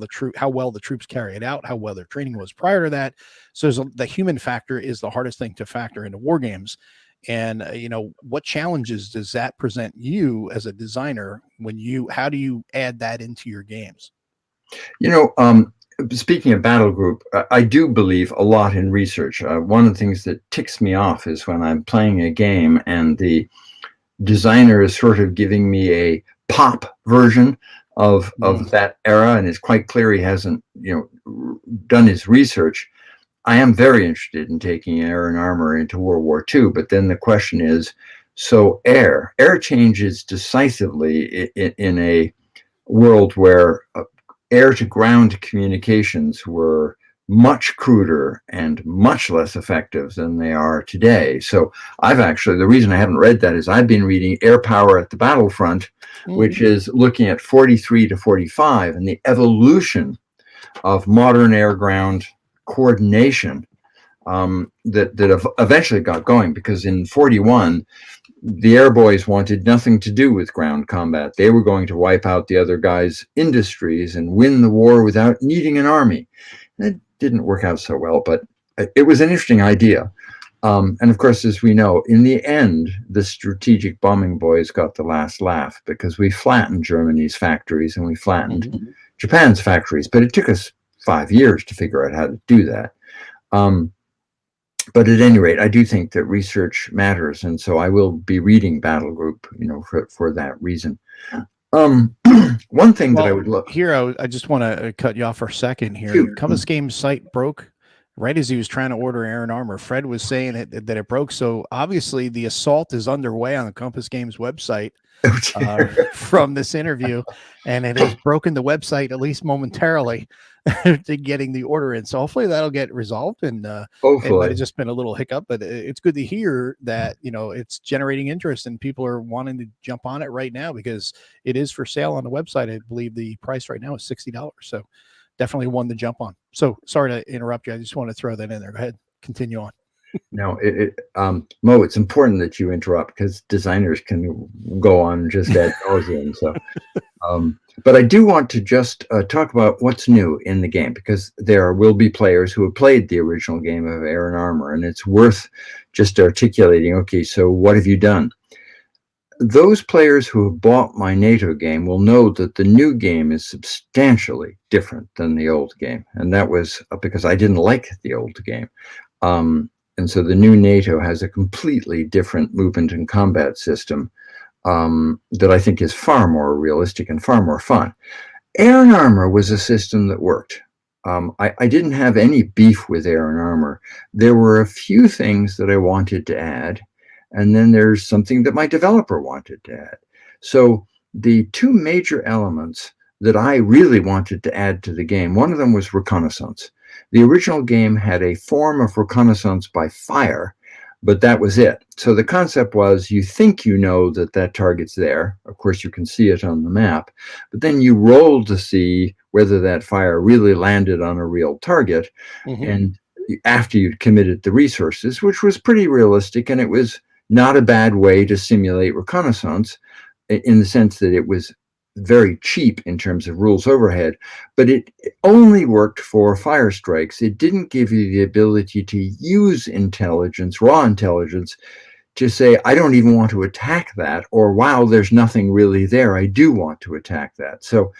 well the troops carry it out, how well their training was prior to that. So the human factor is the hardest thing to factor into war games. And, what challenges does that present you as a designer how do you add that into your games? Speaking of battle group, I do believe a lot in research. One of the things that ticks me off is when I'm playing a game and the designer is sort of giving me a pop version of that era, and it's quite clear he hasn't, done his research. I am very interested in taking air and armor into World War II, but then the question is, so air changes decisively in a world where air-to-ground communications were much cruder and much less effective than they are today. So the reason I haven't read that is I've been reading Air Power at the Battlefront, which is looking at 43 to 45 and the evolution of modern air-ground coordination that eventually got going, because in 41 the air boys wanted nothing to do with ground combat. They were going to wipe out the other guys' industries and win the war without needing an army. It didn't work out so well, but it was an interesting idea. And of course, as we know, in the end, the strategic bombing boys got the last laugh, because we flattened Germany's factories and we flattened Japan's factories, but it took us 5 years to figure out how to do that. But at any rate, I do think that research matters, and so I will be reading Battle Group, for that reason. One thing that I would look here, I just want to cut you off for a second here. Shoot. Compass Games site broke right as he was trying to order air and armor. Fred was saying that it broke, so obviously the assault is underway on the Compass Games website from this interview, and it has broken the website at least momentarily to getting the order in. So hopefully that'll get resolved, and it might have just been a little hiccup, but it's good to hear that it's generating interest and people are wanting to jump on it right now, because it is for sale on the website. I believe the price right now is $60, so definitely one to jump on. So sorry to interrupt you, I just want to throw that in there. Go ahead, continue on. No, Mo, it's important that you interrupt, because designers can go on just ad nauseum. So, but I do want to just talk about what's new in the game, because there will be players who have played the original game of Air and Armor, and it's worth just articulating. Okay, so what have you done? Those players who have bought my NATO game will know that the new game is substantially different than the old game, and that was because I didn't like the old game. And so the new NATO has a completely different movement and combat system that I think is far more realistic and far more fun. Air and Armor was a system that worked. I didn't have any beef with Air and Armor. There were a few things that I wanted to add, and then there's something that my developer wanted to add. So the two major elements that I really wanted to add to the game, one of them was reconnaissance. The original game had a form of reconnaissance by fire but that was it. So the concept was you think you know that that target's there. Of course, you can see it on the map, but then you roll to see whether that fire really landed on a real target. And after you'd committed the resources, which was pretty realistic, and it was not a bad way to simulate reconnaissance in the sense that it was very cheap in terms of rules overhead, but it only worked for fire strikes. It didn't give you the ability to use intelligence, raw intelligence, to say, I don't even want to attack that, or wow, there's nothing really there, I do want to attack that. So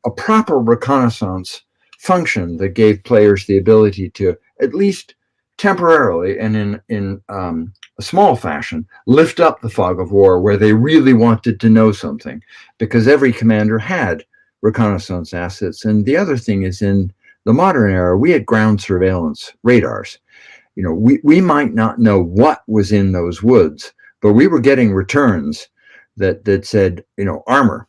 a proper reconnaissance function that gave players the ability to, at least temporarily and in a small fashion, lift up the fog of war where they really wanted to know something, because every commander had reconnaissance assets. And the other thing is, in the modern era, we had ground surveillance radars. You know, we might not know what was in those woods, but we were getting returns that said, you know, armor.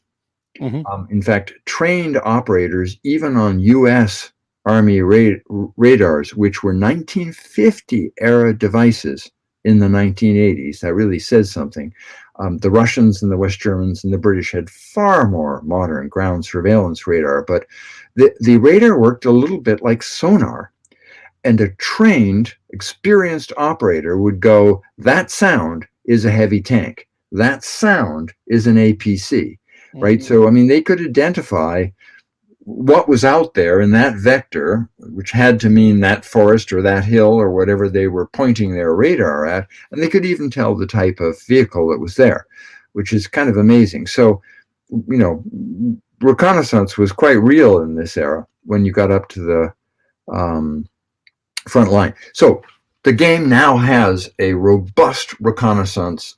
In fact, trained operators, even on U.S. Army radars, which were 1950 era devices in the 1980s, that really says something. The Russians and the West Germans and the British had far more modern ground surveillance radar, but the radar worked a little bit like sonar. And a trained, experienced operator would go, that sound is a heavy tank. That sound is an APC, right? So, I mean, they could identify what was out there in that vector, which had to mean that forest or that hill or whatever they were pointing their radar at, and they could even tell the type of vehicle that was there, which is kind of amazing. So, you know, reconnaissance was quite real in this era when you got up to the front line. So the game now has a robust reconnaissance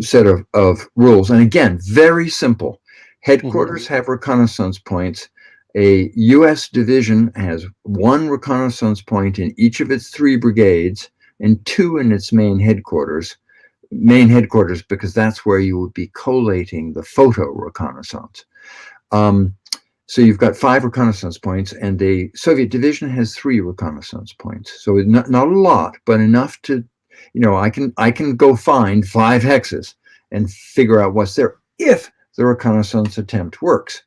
set of rules, and again, very simple. Headquarters have reconnaissance points. A U.S. division has one reconnaissance point in each of its 3 brigades and 2 in its main headquarters. Main headquarters, because that's where you would be collating the photo reconnaissance. So you've got 5 reconnaissance points, and the Soviet division has 3 reconnaissance points. So not a lot, but enough to, you know, I can go find 5 hexes and figure out what's there if the reconnaissance attempt works.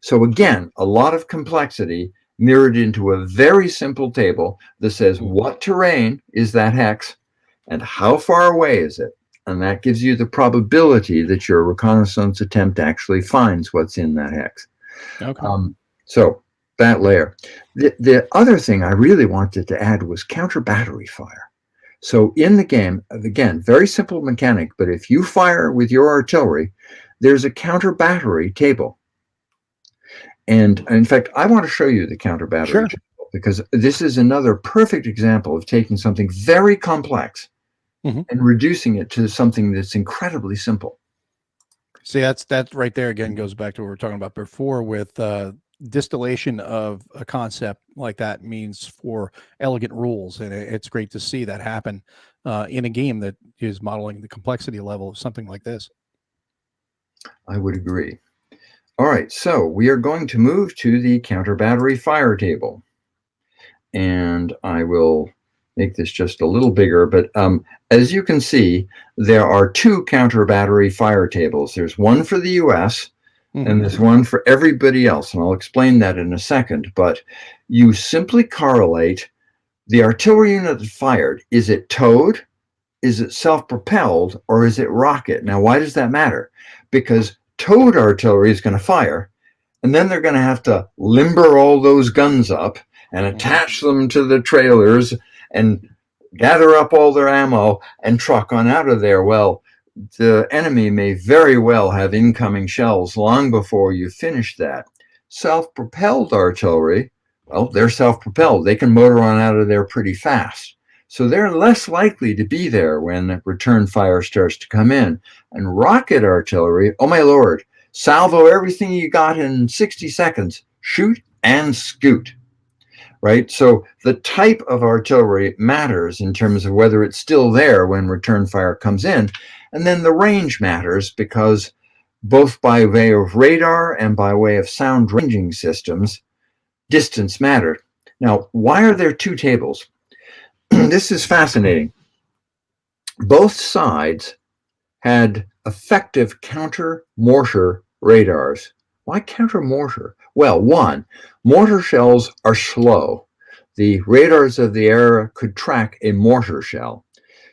So again, a lot of complexity mirrored into a very simple table that says what terrain is that hex and how far away is it. And that gives you the probability that your reconnaissance attempt actually finds what's in that hex. Okay. So that layer. The other thing I really wanted to add was counter battery fire. So in the game, again, very simple mechanic, but if you fire with your artillery, there's a counter battery table. And in fact, I want to show you the counter battery table, because this is another perfect example of taking something very complex and reducing it to something that's incredibly simple. See, that right there again goes back to what we were talking about before with distillation of a concept like that means for elegant rules. And it's great to see that happen in a game that is modeling the complexity level of something like this. I would agree. All right, so we are going to move to the counter battery fire table. And I will make this just a little bigger, but as you can see, there are 2 counter battery fire tables. There's one for the US and there's one for everybody else. And I'll explain that in a second, but you simply correlate the artillery unit that fired. Is it towed? Is it self-propelled, or is it rocket? Now, why does that matter? Because towed artillery is going to fire, and then they're going to have to limber all those guns up and attach them to the trailers and gather up all their ammo and truck on out of there. Well, the enemy may very well have incoming shells long before you finish that. Self-propelled artillery, well, they're self-propelled. They can motor on out of there pretty fast. So they're less likely to be there when return fire starts to come in. And rocket artillery, oh my Lord, salvo everything you got in 60 seconds, shoot and scoot, right? So the type of artillery matters in terms of whether it's still there when return fire comes in. And then the range matters, because both by way of radar and by way of sound ranging systems, distance mattered. Now, why are there 2 tables? this is fascinating. Both sides had effective counter-mortar radars. Why counter-mortar? Well, one, mortar shells are slow. The radars of the era could track a mortar shell.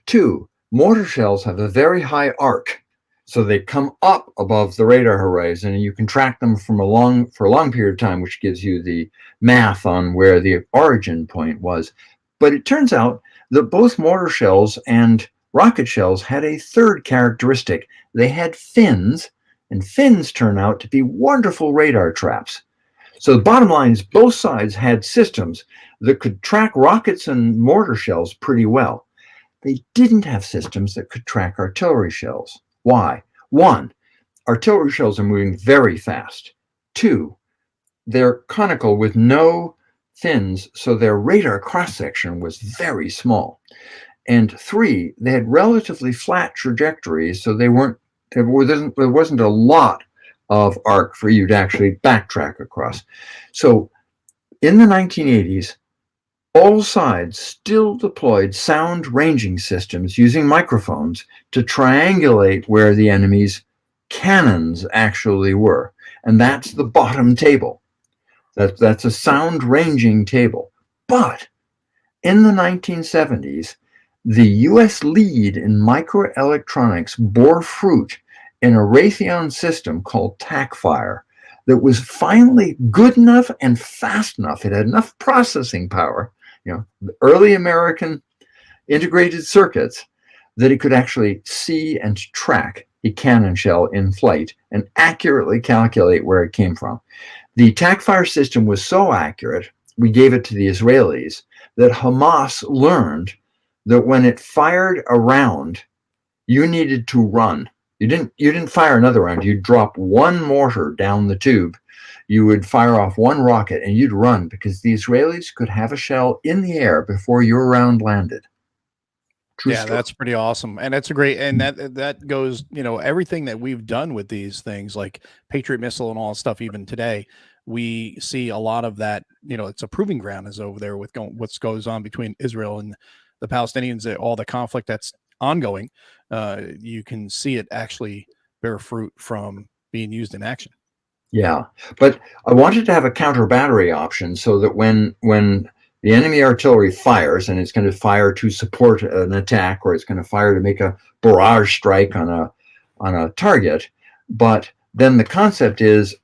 Two, mortar shells have a very high arc, so they come up above the radar horizon, and you can track them for a long period of time, which gives you the math on where the origin point was. But it turns out that both mortar shells and rocket shells had a third characteristic. They had fins, and fins turn out to be wonderful radar traps. So the bottom line is both sides had systems that could track rockets and mortar shells pretty well. They didn't have systems that could track artillery shells. Why? One, artillery shells are moving very fast. Two, they're conical with no fins, so their radar cross-section was very small. And three, they had relatively flat trajectories, so there wasn't a lot of arc for you to actually backtrack across. So in the 1980s, all sides still deployed sound ranging systems using microphones to triangulate where the enemy's cannons actually were. And that's the bottom table. That's a sound ranging table. But in the 1970s, the US lead in microelectronics bore fruit in a Raytheon system called TACFire that was finally good enough and fast enough. It had enough processing power, the early American integrated circuits, that it could actually see and track a cannon shell in flight and accurately calculate where it came from. The TACFire system was so accurate, we gave it to the Israelis, that Hamas learned that when it fired a round, you needed to run. You didn't fire another round. You'd drop one mortar down the tube. You would fire off one rocket and you'd run, because the Israelis could have a shell in the air before your round landed. True story. That's pretty awesome. And that's a great, and that goes, everything that we've done with these things like Patriot missile and all that stuff, even today, we see a lot of that, it's a proving ground is over there with what goes on between Israel and the Palestinians, all the conflict that's ongoing. You can see it actually bear fruit from being used in action. Yeah, but I wanted to have a counter battery option so that when the enemy artillery fires, and it's going to fire to support an attack, or it's going to fire to make a barrage strike on a target, but then the concept is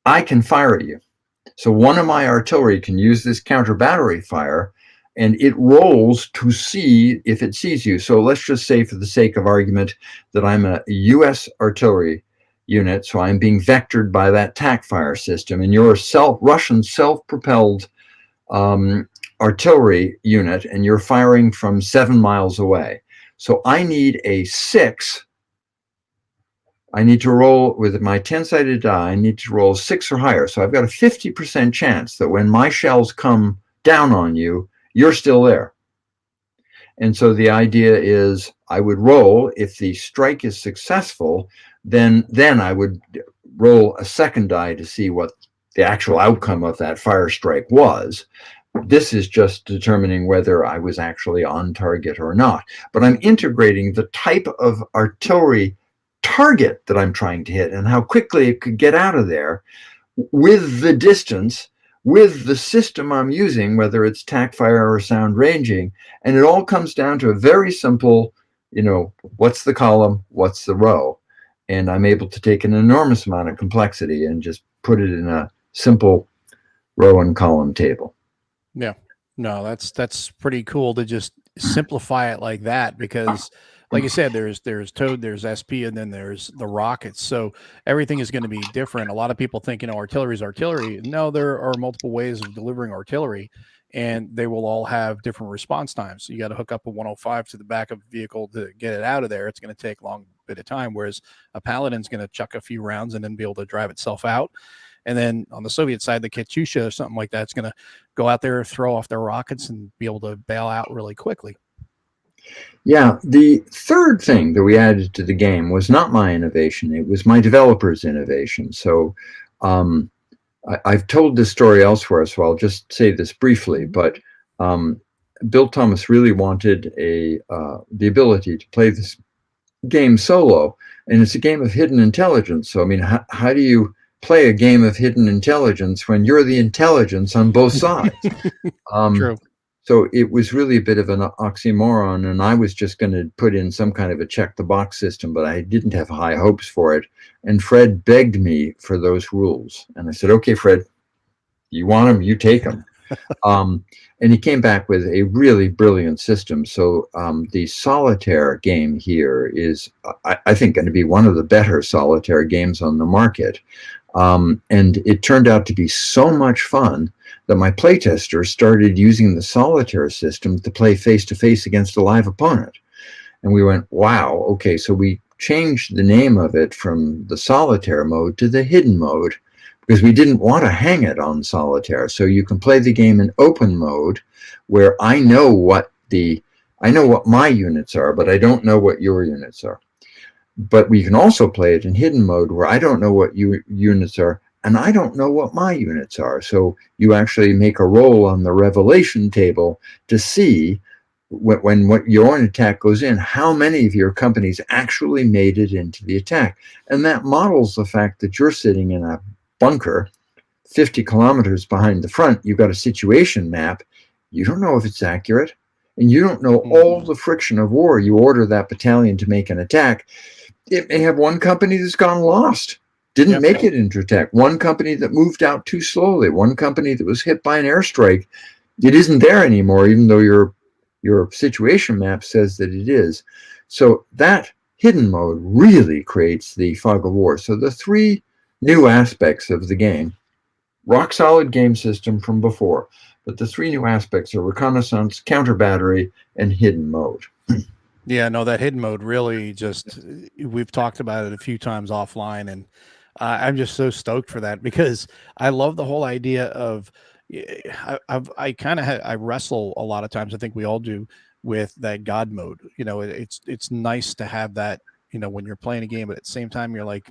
I can fire at you. So one of my artillery can use this counter battery fire, and it rolls to see if it sees you. So let's just say, for the sake of argument, that I'm a U.S. artillery unit, so I'm being vectored by that TACFire system, and you're a Russian self-propelled artillery unit, and you're firing from 7 miles away. So I need a 6. I need to roll with my 10-sided die. I need to roll 6 or higher. So I've got a 50% chance that when my shells come down on you, you're still there. And so the idea is I would roll. If the strike is successful, then I would roll a second die to see what the actual outcome of that fire strike was. This is just determining whether I was actually on target or not. But I'm integrating the type of artillery target that I'm trying to hit and how quickly it could get out of there with the distance, with the system I'm using, whether it's TACFire or sound ranging. And it all comes down to a very simple, what's the column, what's the row? And I'm able to take an enormous amount of complexity and just put it in a simple row and column table. Yeah, no, that's pretty cool to just simplify it like that, because like you said, there's Toad, there's SP, and then there's the rockets. So everything is going to be different. A lot of people think, artillery is artillery. No, there are multiple ways of delivering artillery, and they will all have different response times. So you got to hook up a 105 to the back of the vehicle to get it out of there. It's going to take a long bit of time, whereas a Paladin's going to chuck a few rounds and then be able to drive itself out. And then on the Soviet side, the Katyusha or something like that, it's going to go out there, throw off their rockets, and be able to bail out really quickly. Yeah, the third thing that we added to the game was not my innovation. It was my developers' innovation. So I've told this story elsewhere, so I'll just say this briefly. But Bill Thomas really wanted the ability to play this game solo, and it's a game of hidden intelligence. So, I mean, how do you play a game of hidden intelligence when you're the intelligence on both sides? True. So it was really a bit of an oxymoron, and I was just going to put in some kind of a check the box system, but I didn't have high hopes for it. And Fred begged me for those rules, and I said, "Okay, Fred, you want them, you take them." And he came back with a really brilliant system. So the solitaire game here is, I think, going to be one of the better solitaire games on the market. And it turned out to be so much fun that my playtesters started using the solitaire system to play face-to-face against a live opponent. And we went, wow, okay, so we changed the name of it from the solitaire mode to the hidden mode, because we didn't want to hang it on solitaire. So you can play the game in open mode, where I know what my units are, but I don't know what your units are. But we can also play it in hidden mode, where I don't know what units are, and I don't know what my units are. So you actually make a roll on the revelation table to see when your own attack goes in, how many of your companies actually made it into the attack. And that models the fact that you're sitting in a bunker 50 kilometers behind the front. You've got a situation map. You don't know if it's accurate, and you don't know all the friction of war. You order that battalion to make an attack. It may have one company that's gone lost, didn't make it into attack. One company that moved out too slowly. One company that was hit by an airstrike. It isn't there anymore, even though your situation map says that it is. So that hidden mode really creates the fog of war. So the three new aspects of the game, rock solid game system from before, but the three new aspects are reconnaissance, counter battery, and hidden mode. Yeah, no, that hidden mode really just, we've talked about it a few times offline, and I'm just so stoked for that, because I love the whole idea of, I kind of I wrestle a lot of times. I think we all do, with that God mode. You know, it's nice to have that, you know, when you're playing a game, but at the same time, you're like,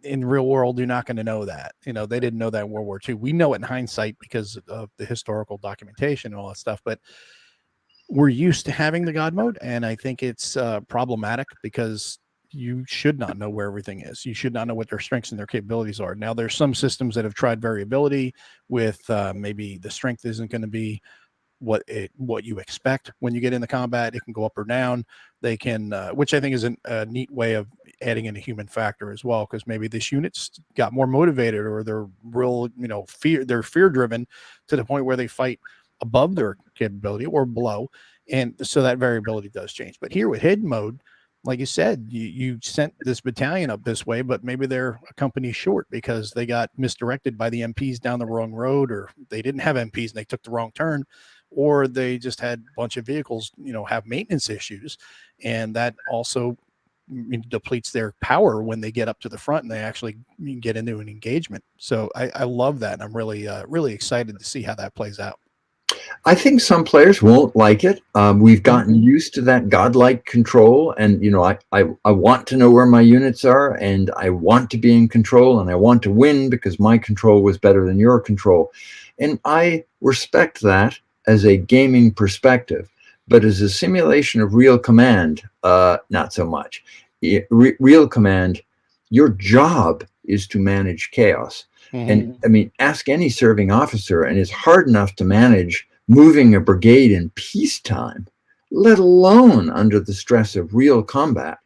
in real world, you're not going to know that. You know, they didn't know that in World War II. We know it in hindsight because of the historical documentation and all that stuff, but we're used to having the God mode, and I think it's problematic, because you should not know where everything is. You should not know what their strengths and their capabilities are. Now, there's some systems that have tried variability with maybe the strength isn't going to be what you expect when you get into combat. It can go up or down. They can, which I think is a neat way of adding in a human factor as well, because maybe this unit's got more motivated, or they're real, you know, they're fear driven to the point where they fight above their capability or below, and so that variability does change. But here with hidden mode, like you said, you sent this battalion up this way, but maybe they're a company short because they got misdirected by the MPs down the wrong road, or they didn't have MPs and they took the wrong turn, or they just had a bunch of vehicles, you know, have maintenance issues, and that also depletes their power when they get up to the front and they actually get into an engagement. So I love that, and I'm really really excited to see how that plays out. I think some players won't like it. We've gotten used to that godlike control, and you know, I want to know where my units are, and I want to be in control, and I want to win because my control was better than your control, and I respect that as a gaming perspective. But as a simulation of real command, not so much. Real command, your job is to manage chaos. And I mean, ask any serving officer, and it's hard enough to manage moving a brigade in peacetime, let alone under the stress of real combat.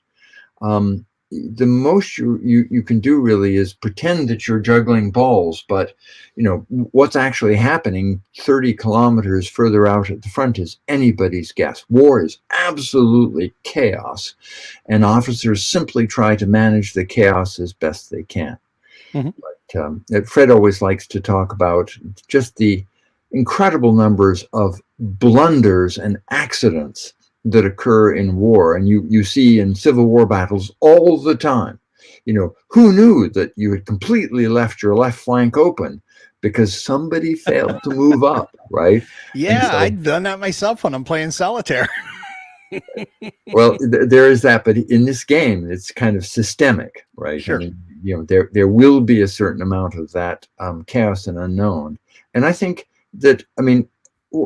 The most you can do really is pretend that you're juggling balls, but you know what's actually happening 30 kilometers further out at the front is anybody's guess. War is absolutely chaos, and officers simply try to manage the chaos as best they can. But Fred always likes to talk about just the incredible numbers of blunders and accidents that occur in war, and you see in Civil War battles all the time. You know, who knew that you had completely left your left flank open because somebody failed to move up, right? Yeah, so, I've done that myself when I'm playing solitaire. Well, there is that, but in this game, it's kind of systemic, right? Sure. I mean, you know, there will be a certain amount of that chaos and unknown, and I think that, I mean,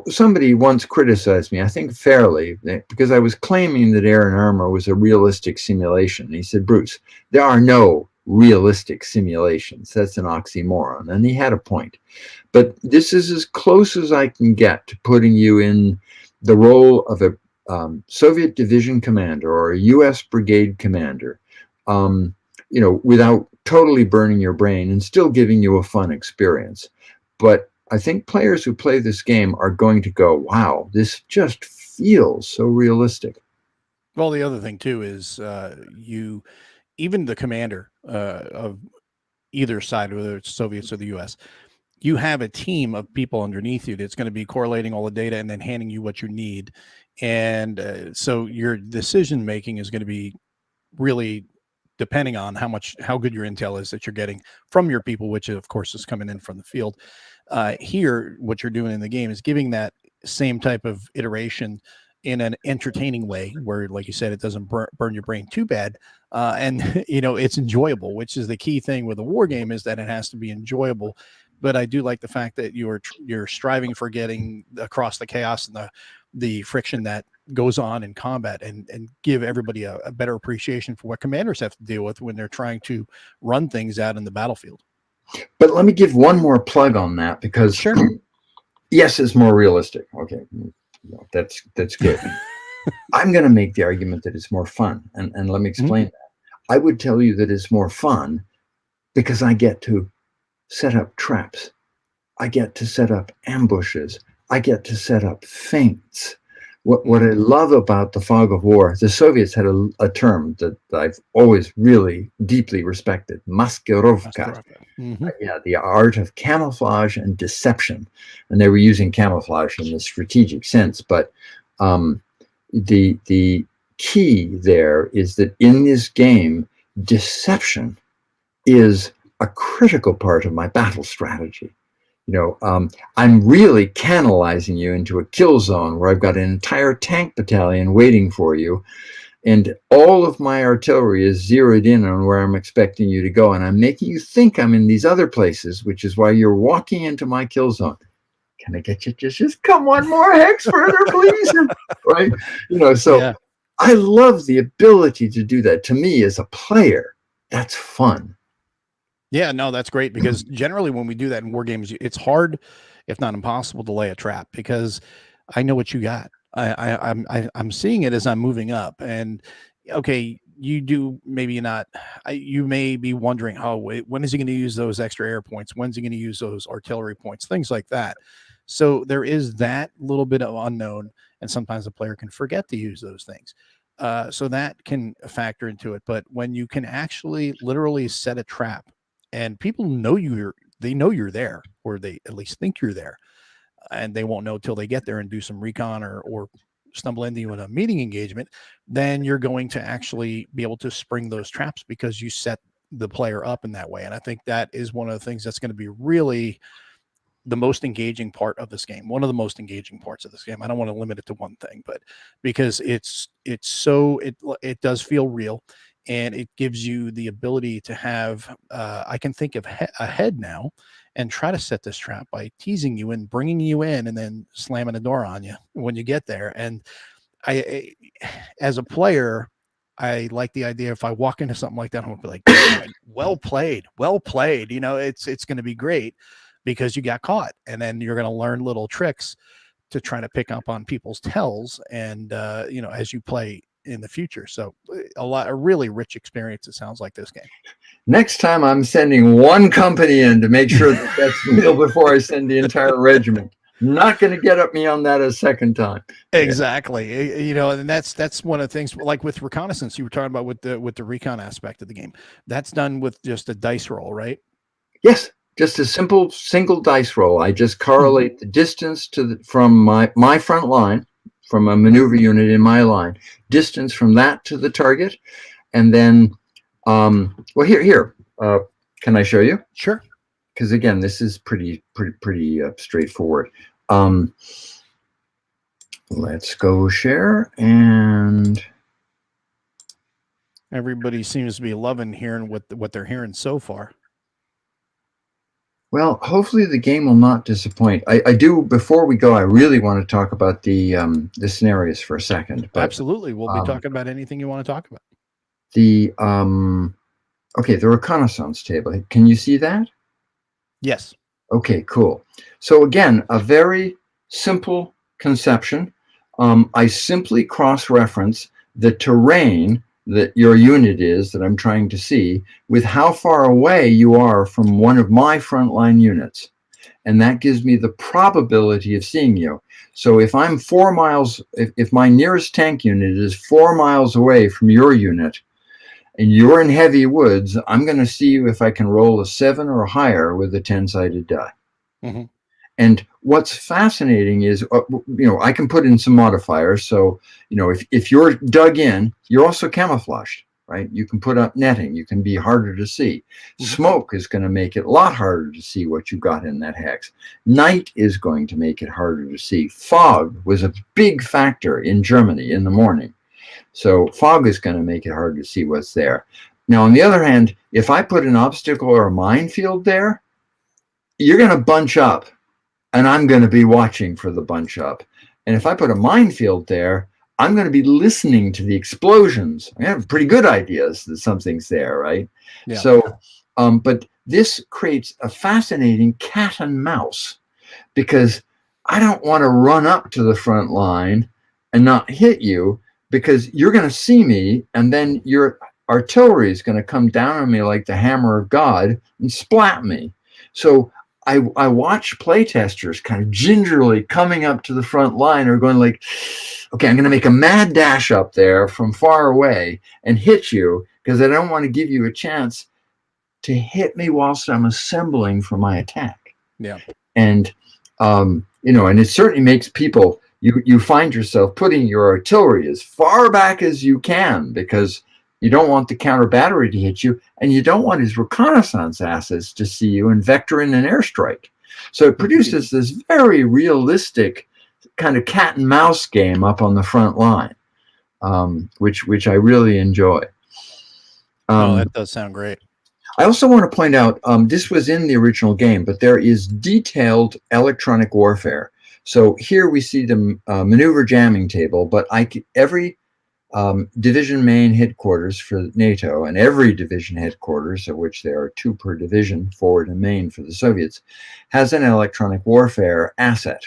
somebody once criticized me, I think fairly, because I was claiming that Air and Armor was a realistic simulation. He said, Bruce, there are no realistic simulations. That's an oxymoron. And he had a point. But this is as close as I can get to putting you in the role of a Soviet division commander or a U.S. brigade commander, without totally burning your brain and still giving you a fun experience. But I think players who play this game are going to go, wow, this just feels so realistic. Well, the other thing too is even the commander of either side, whether it's Soviets or the U.S., you have a team of people underneath you that's going to be correlating all the data and then handing you what you need. And so your decision making is going to be really depending on how good your intel is that you're getting from your people, which of course is coming in from the field. Here, what you're doing in the game is giving that same type of iteration in an entertaining way where, like you said, it doesn't burn your brain too bad. And it's enjoyable, which is the key thing with a war game, is that it has to be enjoyable. But I do like the fact that you're striving for getting across the chaos and the friction that goes on in combat, and give everybody a better appreciation for what commanders have to deal with when they're trying to run things out in the battlefield. But let me give one more plug on that, because Sure. Yes, it's more realistic. Okay, that's good. I'm going to make the argument that it's more fun, and let me explain that. I would tell you that it's more fun because I get to set up traps. I get to set up ambushes. I get to set up feints. What I love about the fog of war, the Soviets had a term that I've always really deeply respected, maskirovka. Yeah, the art of camouflage and deception. And they were using camouflage in the strategic sense. But the key there is that in this game, deception is a critical part of my battle strategy. I'm really canalizing you into a kill zone where I've got an entire tank battalion waiting for you, and all of my artillery is zeroed in on where I'm expecting you to go, and I'm making you think I'm in these other places, which is why you're walking into my kill zone. Can I get you just come one more hex further, please? Right? So yeah. I love the ability to do that. To me, as a player, that's fun. Yeah, no, that's great, because generally when we do that in war games, it's hard, if not impossible, to lay a trap, because I know what you got. I'm seeing it as I'm moving up, and okay, you do maybe not. You may be wondering, oh, wait, when is he going to use those extra air points? When's he going to use those artillery points? Things like that. So there is that little bit of unknown, and sometimes the player can forget to use those things. So that can factor into it. But when you can actually literally set a trap, and people know they know you're there, or they at least think you're there, and they won't know till they get there and do some recon or stumble into you in a meeting engagement, then you're going to actually be able to spring those traps because you set the player up in that way. And I think that is one of the things that's going to be really the most engaging part of this game. One of the most engaging parts of this game. I don't want to limit it to one thing, but because it does feel real. And it gives you the ability to have, I can think of ahead now and try to set this trap by teasing you and bringing you in and then slamming a door on you when you get there. And as a player, I like the idea, if I walk into something like that, I'm gonna be like, well played. It's going to be great because you got caught, and then you're going to learn little tricks to try to pick up on people's tells. And, as you play in the future. So a really rich experience, it sounds like, this game. Next time I'm sending one company in to make sure that's real before I send the entire regiment. Not going to get up me on that a second time. Exactly. And that's one of the things, like with reconnaissance you were talking about with the recon aspect of the game. That's done with just a dice roll, right? Yes. Just a simple single dice roll. I just correlate the distance from my front line, from a maneuver unit in my line, distance from that to the target, and then, here. Can I show you? Sure. Because again, this is pretty straightforward. Let's go share, and everybody seems to be loving hearing what they're hearing so far. Well, hopefully the game will not disappoint. I do. Before we go, I really want to talk about the scenarios for a second. But Absolutely. We'll be um, talking about anything you want to talk about. the okay, the reconnaissance table. Can you see that? Yes. Okay, cool. So again, a very simple conception. I simply cross-reference the terrain that your unit is that I'm trying to see with how far away you are from one of my frontline units. And that gives me the probability of seeing you. So if I'm 4 miles, if my nearest tank unit is 4 miles away from your unit, and you're in heavy woods, I'm going to see you if I can roll a 7 or higher with a 10-sided die. Mm-hmm. And what's fascinating is, I can put in some modifiers. So, if you're dug in, you're also camouflaged, right? You can put up netting. You can be harder to see. Mm-hmm. Smoke is going to make it a lot harder to see what you got in that hex. Night is going to make it harder to see. Fog was a big factor in Germany in the morning. So fog is going to make it hard to see what's there. Now, on the other hand, if I put an obstacle or a minefield there, you're going to bunch up, and I'm going to be watching for the bunch up. And if I put a minefield there, I'm going to be listening to the explosions. I have pretty good ideas that something's there, right? Yeah. So, but this creates a fascinating cat and mouse, because I don't want to run up to the front line and not hit you, because you're going to see me, and then your artillery is going to come down on me like the hammer of God and splat me. So I watch playtesters kind of gingerly coming up to the front line, or going like, okay, I'm going to make a mad dash up there from far away and hit you, because I don't want to give you a chance to hit me whilst I'm assembling for my attack. Yeah. And and it certainly makes people, you find yourself putting your artillery as far back as you can, because you don't want the counter battery to hit you, and you don't want his reconnaissance assets to see you and vector in an airstrike. So it produces this very realistic kind of cat and mouse game up on the front line, which I really enjoy. That does sound great. I also want to point out, this was in the original game, but there is detailed electronic warfare. So here we see the maneuver jamming table, but every division main headquarters for NATO, and every division headquarters, of which there are 2 per division, forward and main for the Soviets, has an electronic warfare asset.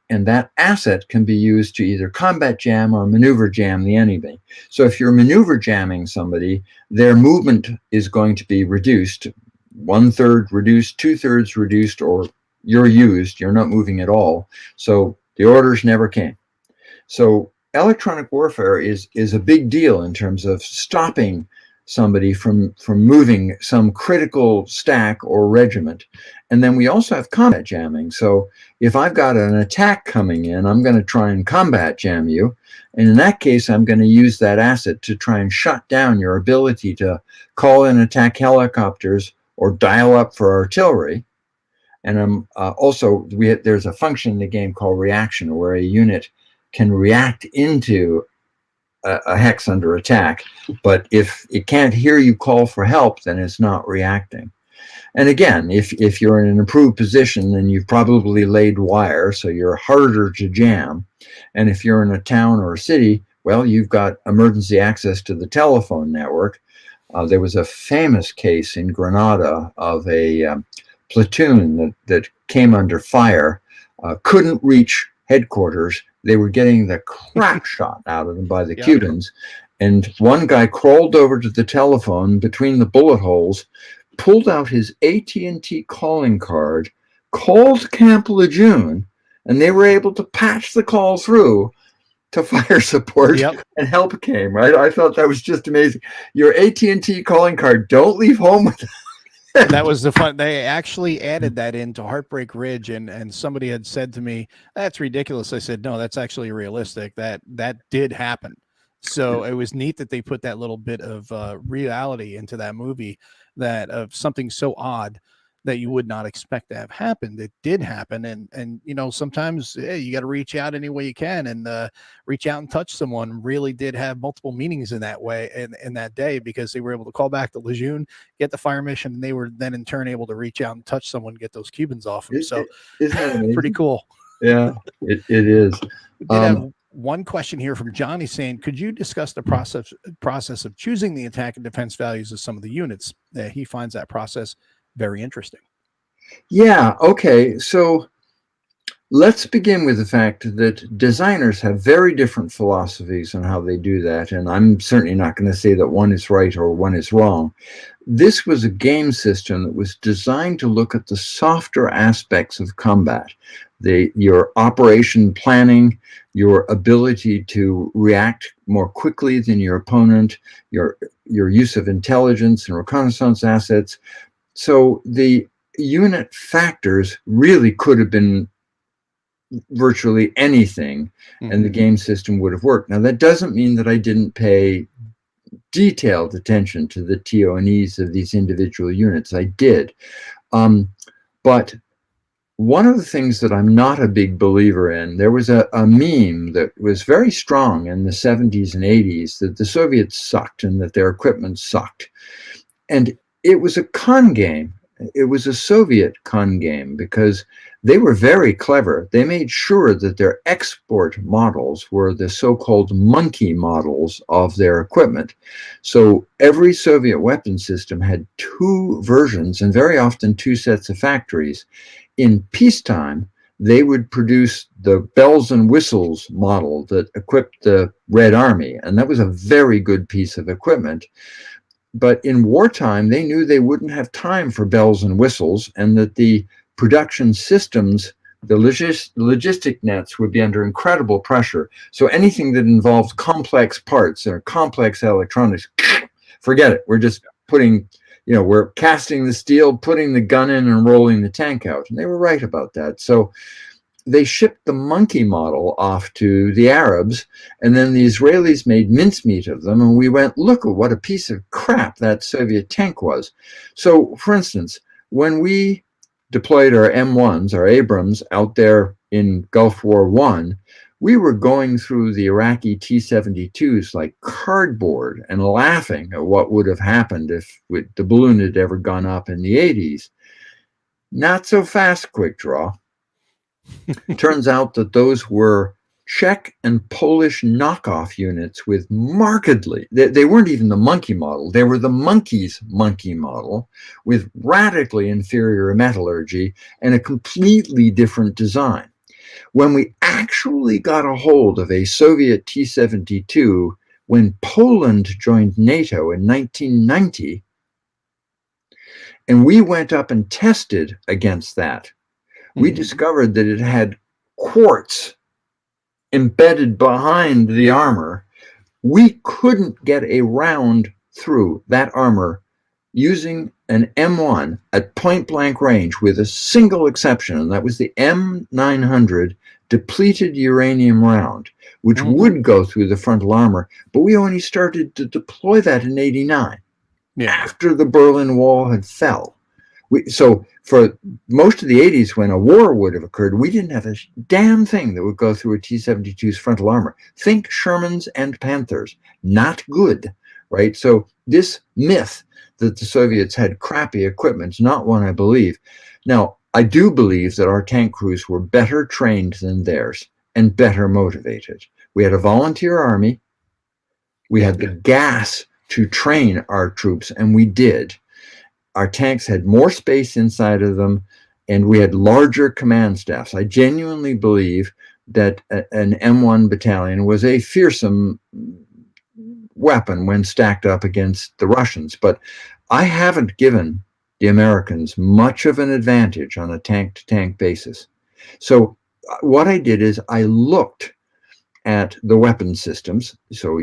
And that asset can be used to either combat jam or maneuver jam the enemy. So if you're maneuver jamming somebody, their movement is going to be reduced, 1/3 reduced, 2/3 reduced, or you're not moving at all. So the orders never came. So electronic warfare is a big deal in terms of stopping somebody from moving some critical stack or regiment. And then we also have combat jamming. So if I've got an attack coming in, I'm going to try and combat jam you. And in that case, I'm going to use that asset to try and shut down your ability to call in attack helicopters or dial up for artillery. And there's a function in the game called reaction, where a unit can react into a hex under attack, but if it can't hear you call for help, then it's not reacting. And again, if you're in an improved position, then you've probably laid wire, so you're harder to jam. And if you're in a town or a city, well, you've got emergency access to the telephone network. There was a famous case in Grenada of a platoon that came under fire, couldn't reach headquarters. They were getting the crap shot out of them by the Cubans. And one guy crawled over to the telephone between the bullet holes, pulled out his AT&T calling card, called Camp Lejeune, and they were able to patch the call through to fire support, and help came, right? I thought that was just amazing. Your AT&T calling card, don't leave home with That was the fun. They actually added that into Heartbreak Ridge, and somebody had said to me, "That's ridiculous." I said, "No, that's actually realistic. That did happen." So it was neat that they put that little bit of reality into that movie, that of something so odd that you would not expect to have happened. It did happen. And you know, sometimes you got to reach out any way you can, and reach out and touch someone really did have multiple meanings in that way, in that day, because they were able to call back to Lejeune, get the fire mission, and they were then in turn able to reach out and touch someone, get those Cubans off them. So isn't that amazing? pretty cool. Yeah, it is. We did have one question here from Johnny saying, could you discuss the process of choosing the attack and defense values of some of the units? He finds that process very interesting. Yeah, okay. So let's begin with the fact that designers have very different philosophies on how they do that, and I'm certainly not going to say that one is right or one is wrong. This was a game system that was designed to look at the softer aspects of combat, your operation planning, your ability to react more quickly than your opponent, your use of intelligence and reconnaissance assets. So the unit factors really could have been virtually anything, and the game system would have worked. Now, that doesn't mean that I didn't pay detailed attention to the TO&Es of these individual units. I did. But one of the things that I'm not a big believer in, there was a meme that was very strong in the 70s and 80s that the Soviets sucked and that their equipment sucked. And it was a con game. It was a Soviet con game because they were very clever. They made sure that their export models were the so-called monkey models of their equipment. So every Soviet weapon system had two versions and very often two sets of factories. In peacetime, they would produce the bells and whistles model that equipped the Red Army, and that was a very good piece of equipment. But in wartime, they knew they wouldn't have time for bells and whistles, and that the production systems, the logistic nets, would be under incredible pressure. So anything that involved complex parts or complex electronics, forget it. We're just putting, we're casting the steel, putting the gun in, and rolling the tank out. And they were right about that. So they shipped the monkey model off to the Arabs, and then the Israelis made mincemeat of them, and we went, look at what a piece of crap that Soviet tank was. So, for instance, when we deployed our M1s, our Abrams, out there in Gulf War I, we were going through the Iraqi T-72s like cardboard and laughing at what would have happened if the balloon had ever gone up in the 80s. Not so fast, quick draw. Turns out that those were Czech and Polish knockoff units with markedly, they weren't even the monkey model, they were the monkey's monkey model with radically inferior metallurgy and a completely different design. When we actually got a hold of a Soviet T-72 when Poland joined NATO in 1990, and we went up and tested against that, we discovered that it had quartz embedded behind the armor. We couldn't get a round through that armor using an M1 at point blank range with a single exception, and that was the M900 depleted uranium round, which would go through the frontal armor, but we only started to deploy that in 89, after the Berlin Wall had fell. So for most of the 80s, when a war would have occurred, we didn't have a damn thing that would go through a T-72's frontal armor. Think Shermans and Panthers. Not good, right? So this myth that the Soviets had crappy equipment is not one I believe. Now, I do believe that our tank crews were better trained than theirs and better motivated. We had a volunteer army. We had the gas to train our troops, and we did. Our tanks had more space inside of them, and we had larger command staffs. I genuinely believe that an M1 battalion was a fearsome weapon when stacked up against the Russians, but I haven't given the Americans much of an advantage on a tank-to-tank basis. So what I did is I looked at the weapon systems. So,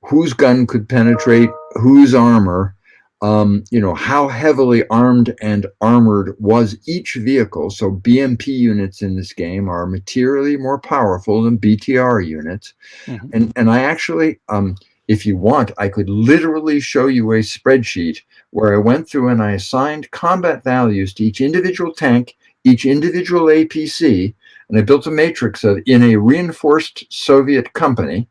whose gun could penetrate whose armor, how heavily armed and armored was each vehicle. So BMP units in this game are materially more powerful than BTR units. And I actually, If you want, I could literally show you a spreadsheet where I went through and I assigned combat values to each individual tank, each individual APC, and I built a matrix of, in a reinforced Soviet company,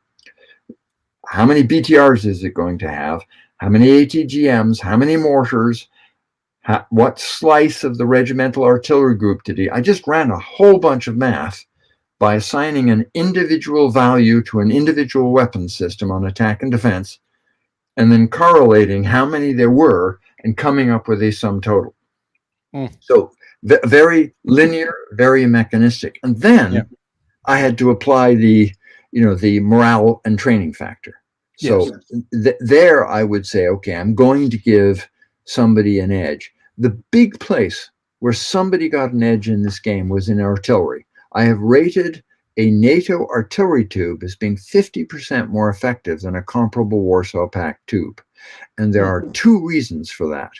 how many BTRs is it going to have? How many ATGMs? How many mortars? What slice of the regimental artillery group did he? I just ran a whole bunch of math by assigning an individual value to an individual weapon system on attack and defense, and then correlating how many there were and coming up with a sum total. So very linear, very mechanistic. And then I had to apply the morale and training factor. So there I would say, okay, I'm going to give somebody an edge. The big place where somebody got an edge in this game was in artillery. I have rated a NATO artillery tube as being 50% more effective than a comparable Warsaw Pact tube. And there are two reasons for that.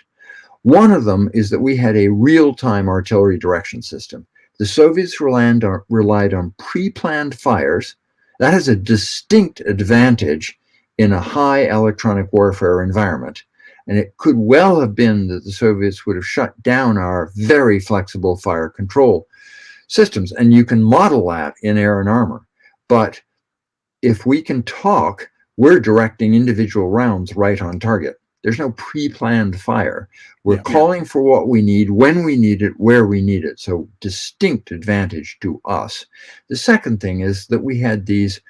One of them is that we had a real-time artillery direction system. The Soviets relied on pre-planned fires. That has a distinct advantage in a high electronic warfare environment. And it could well have been that the Soviets would have shut down our very flexible fire control systems. And you can model that in air and armor. But if we can talk, we're directing individual rounds right on target. There's no pre-planned fire. We're calling for what we need, when we need it, where we need it. So distinct advantage to us. The second thing is that we had these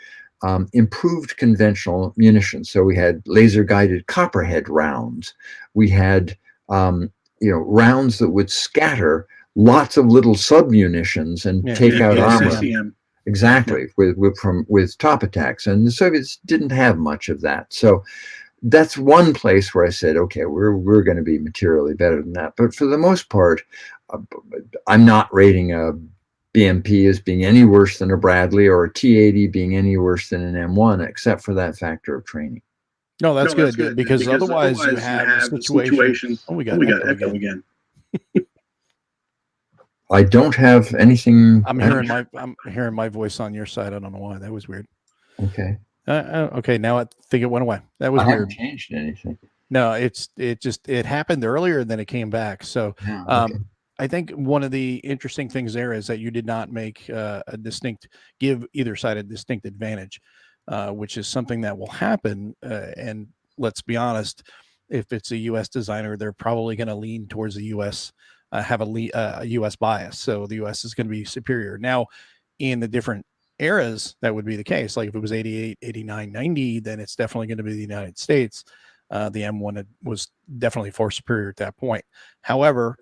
improved conventional munitions. So we had laser-guided copperhead rounds. We had rounds that would scatter lots of little sub-munitions and take out armor. CCM. Exactly, with top attacks. And the Soviets didn't have much of that. So that's one place where I said, okay, we're going to be materially better than that. But for the most part, I'm not rating a BMP as being any worse than a Bradley or a T-80 being any worse than an M1, except for that factor of training. No, that's good because otherwise you have a situation. Oh, we got echo again. I don't have anything. I'm hearing my voice on your side. I don't know why. That was weird. Okay. Okay, now I think it went away. That was weird. I haven't changed anything. No, it happened earlier and then it came back. So I think one of the interesting things there is that you did not make give either side a distinct advantage, which is something that will happen. And let's be honest, if it's a U.S. designer, they're probably going to lean towards the U.S., have a U.S. bias. So the U.S. is going to be superior. Now, in the different eras, that would be the case. Like if it was 88, 89, 90, then it's definitely going to be the United States. The M1 was definitely far superior at that point. However,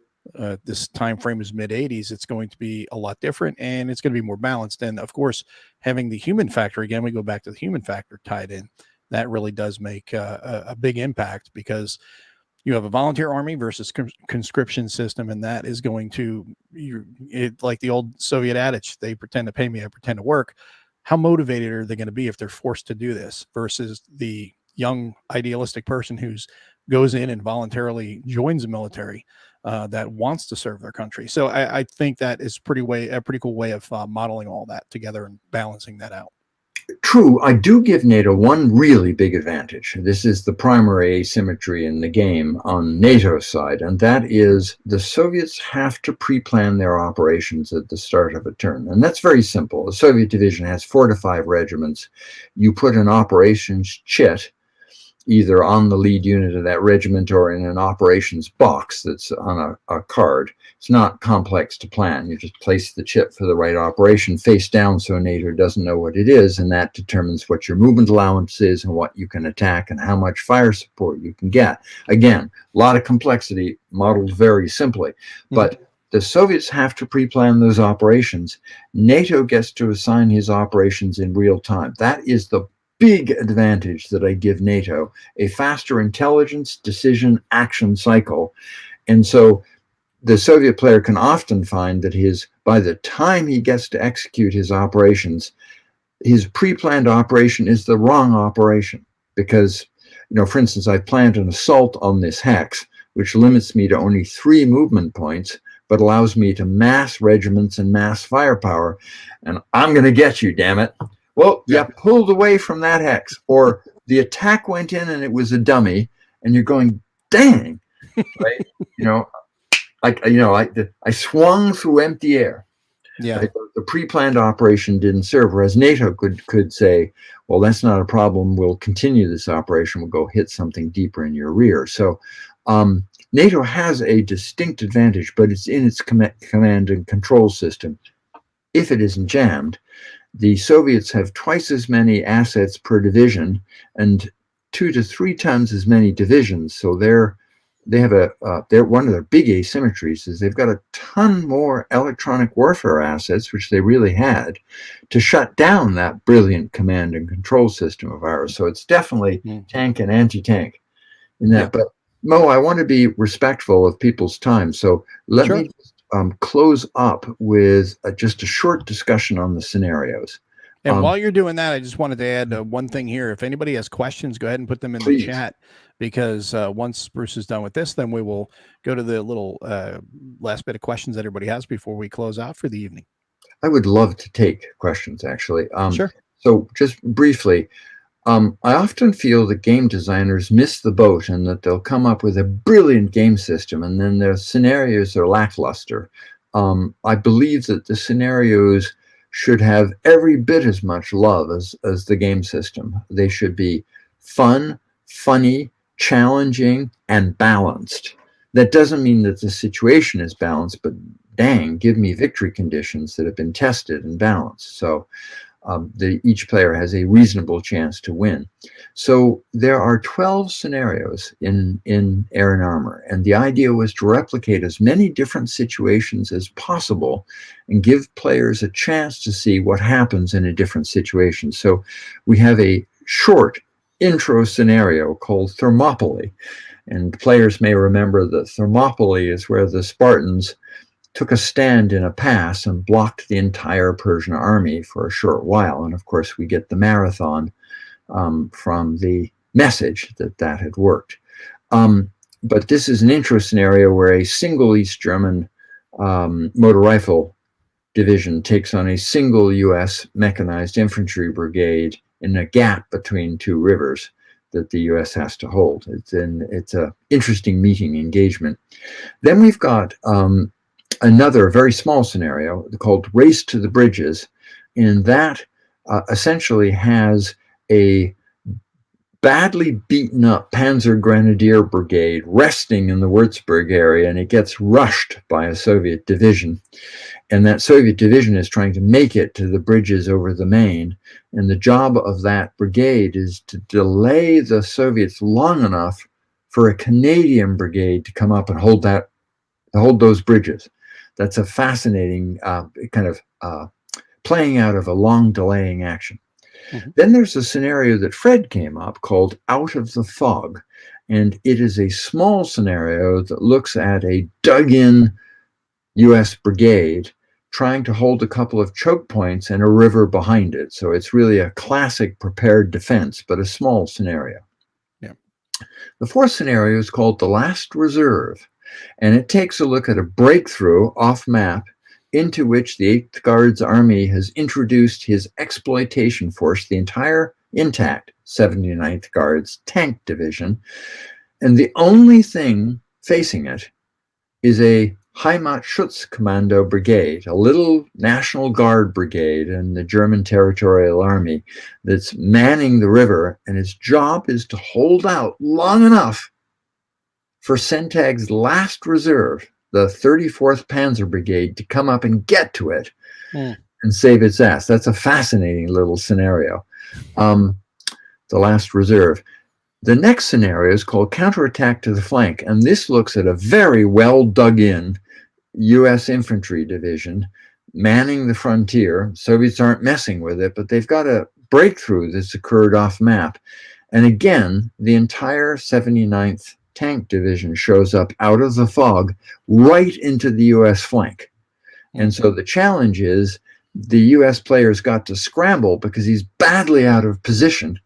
this time frame is mid 80s. It's going to be a lot different and it's going to be more balanced. And of course, having the human factor, again, we go back to the human factor tied in, that really does make a big impact because you have a volunteer army versus conscription system. And that is going to, like the old Soviet adage, they pretend to pay me, I pretend to work. How motivated are they going to be if they're forced to do this versus the young idealistic person who's goes in and voluntarily joins the military that wants to serve their country. So I think that is a pretty cool way of modeling all that together and balancing that out. True, I do give NATO one really big advantage. This is the primary asymmetry in the game on NATO's side, and that is the Soviets have to pre-plan their operations at the start of a turn. And that's very simple. The Soviet division has 4 to 5 regiments. You put an operations chit either on the lead unit of that regiment or in an operations box that's on a card. It's not complex to plan. You just place the chip for the right operation face down so NATO doesn't know what it is, and that determines what your movement allowance is and what you can attack and how much fire support you can get. Again, a lot of complexity modeled very simply, but the Soviets have to pre-plan those operations. NATO gets to assign his operations in real time. That is the big advantage that I give NATO, a faster intelligence, decision, action cycle. And so the Soviet player can often find that by the time he gets to execute his operations, his pre-planned operation is the wrong operation because, for instance, I planned an assault on this hex, which limits me to only 3 movement points, but allows me to mass regiments and mass firepower. And I'm going to get you, damn it. Well, you pulled away from that hex, or the attack went in and it was a dummy, and you're going, dang, right? I swung through empty air. Yeah. Right? The pre-planned operation didn't serve, whereas NATO could say, well, that's not a problem. We'll continue this operation. We'll go hit something deeper in your rear. So NATO has a distinct advantage, but it's in its command and control system. If it isn't jammed, the Soviets have twice as many assets per division and 2 to 3 times as many divisions. So they're one of their big asymmetries is they've got a ton more electronic warfare assets, which they really had, to shut down that brilliant command and control system of ours. So it's definitely tank and anti-tank in that. But Mo, I want to be respectful of people's time. So let me close up with just a short discussion on the scenarios. And while you're doing that, I just wanted to add one thing here. If anybody has questions, go ahead and put them in the chat, because once Bruce is done with this, then we will go to the little last bit of questions that everybody has before we close out for the evening. I would love to take questions, actually. Sure. So just briefly, I often feel that game designers miss the boat and that they'll come up with a brilliant game system and then their scenarios are lackluster. I believe that the scenarios should have every bit as much love as the game system. They should be fun, funny, challenging, and balanced. That doesn't mean that the situation is balanced, but dang, give me victory conditions that have been tested and balanced. So each player has a reasonable chance to win. So there are 12 scenarios in Air and Armor, and the idea was to replicate as many different situations as possible and give players a chance to see what happens in a different situation. So we have a short intro scenario called Thermopylae, and players may remember that Thermopylae is where the Spartans took a stand in a pass and blocked the entire Persian army for a short while. And of course, we get the marathon from the message that had worked. But this is an intro scenario where a single East German motor rifle division takes on a single U.S. mechanized infantry brigade in a gap between 2 rivers that the U.S. has to hold. It's an interesting meeting engagement. Then we've got another very small scenario called Race to the Bridges, and that essentially has a badly beaten up Panzer Grenadier Brigade resting in the Würzburg area, and it gets rushed by a Soviet division. And that Soviet division is trying to make it to the bridges over the Main. And the job of that brigade is to delay the Soviets long enough for a Canadian brigade to come up and hold those bridges. That's a fascinating kind of playing out of a long delaying action. Mm-hmm. Then there's a scenario that Fred came up called Out of the Fog. And it is a small scenario that looks at a dug-in U.S. brigade trying to hold a couple of choke points and a river behind it. So it's really a classic prepared defense, but a small scenario. Yeah. The fourth scenario is called The Last Reserve. And it takes a look at a breakthrough off map into which the 8th Guards Army has introduced his exploitation force, the entire intact 79th Guards tank division. And the only thing facing it is a Heimatschutzkommando brigade, a little National Guard brigade in the German Territorial Army that's manning the river, and its job is to hold out long enough for Sentag's last reserve, the 34th Panzer Brigade, to come up and get to it and save its ass. That's a fascinating little scenario. The last reserve. The next scenario is called Counterattack to the Flank, and this looks at a very well dug in U.S. infantry division manning the frontier. Soviets aren't messing with it, but they've got a breakthrough that's occurred off map. And again, the entire 79th Tank Division shows up out of the fog right into the U.S. flank. And so the challenge is the U.S. player's got to scramble because he's badly out of position,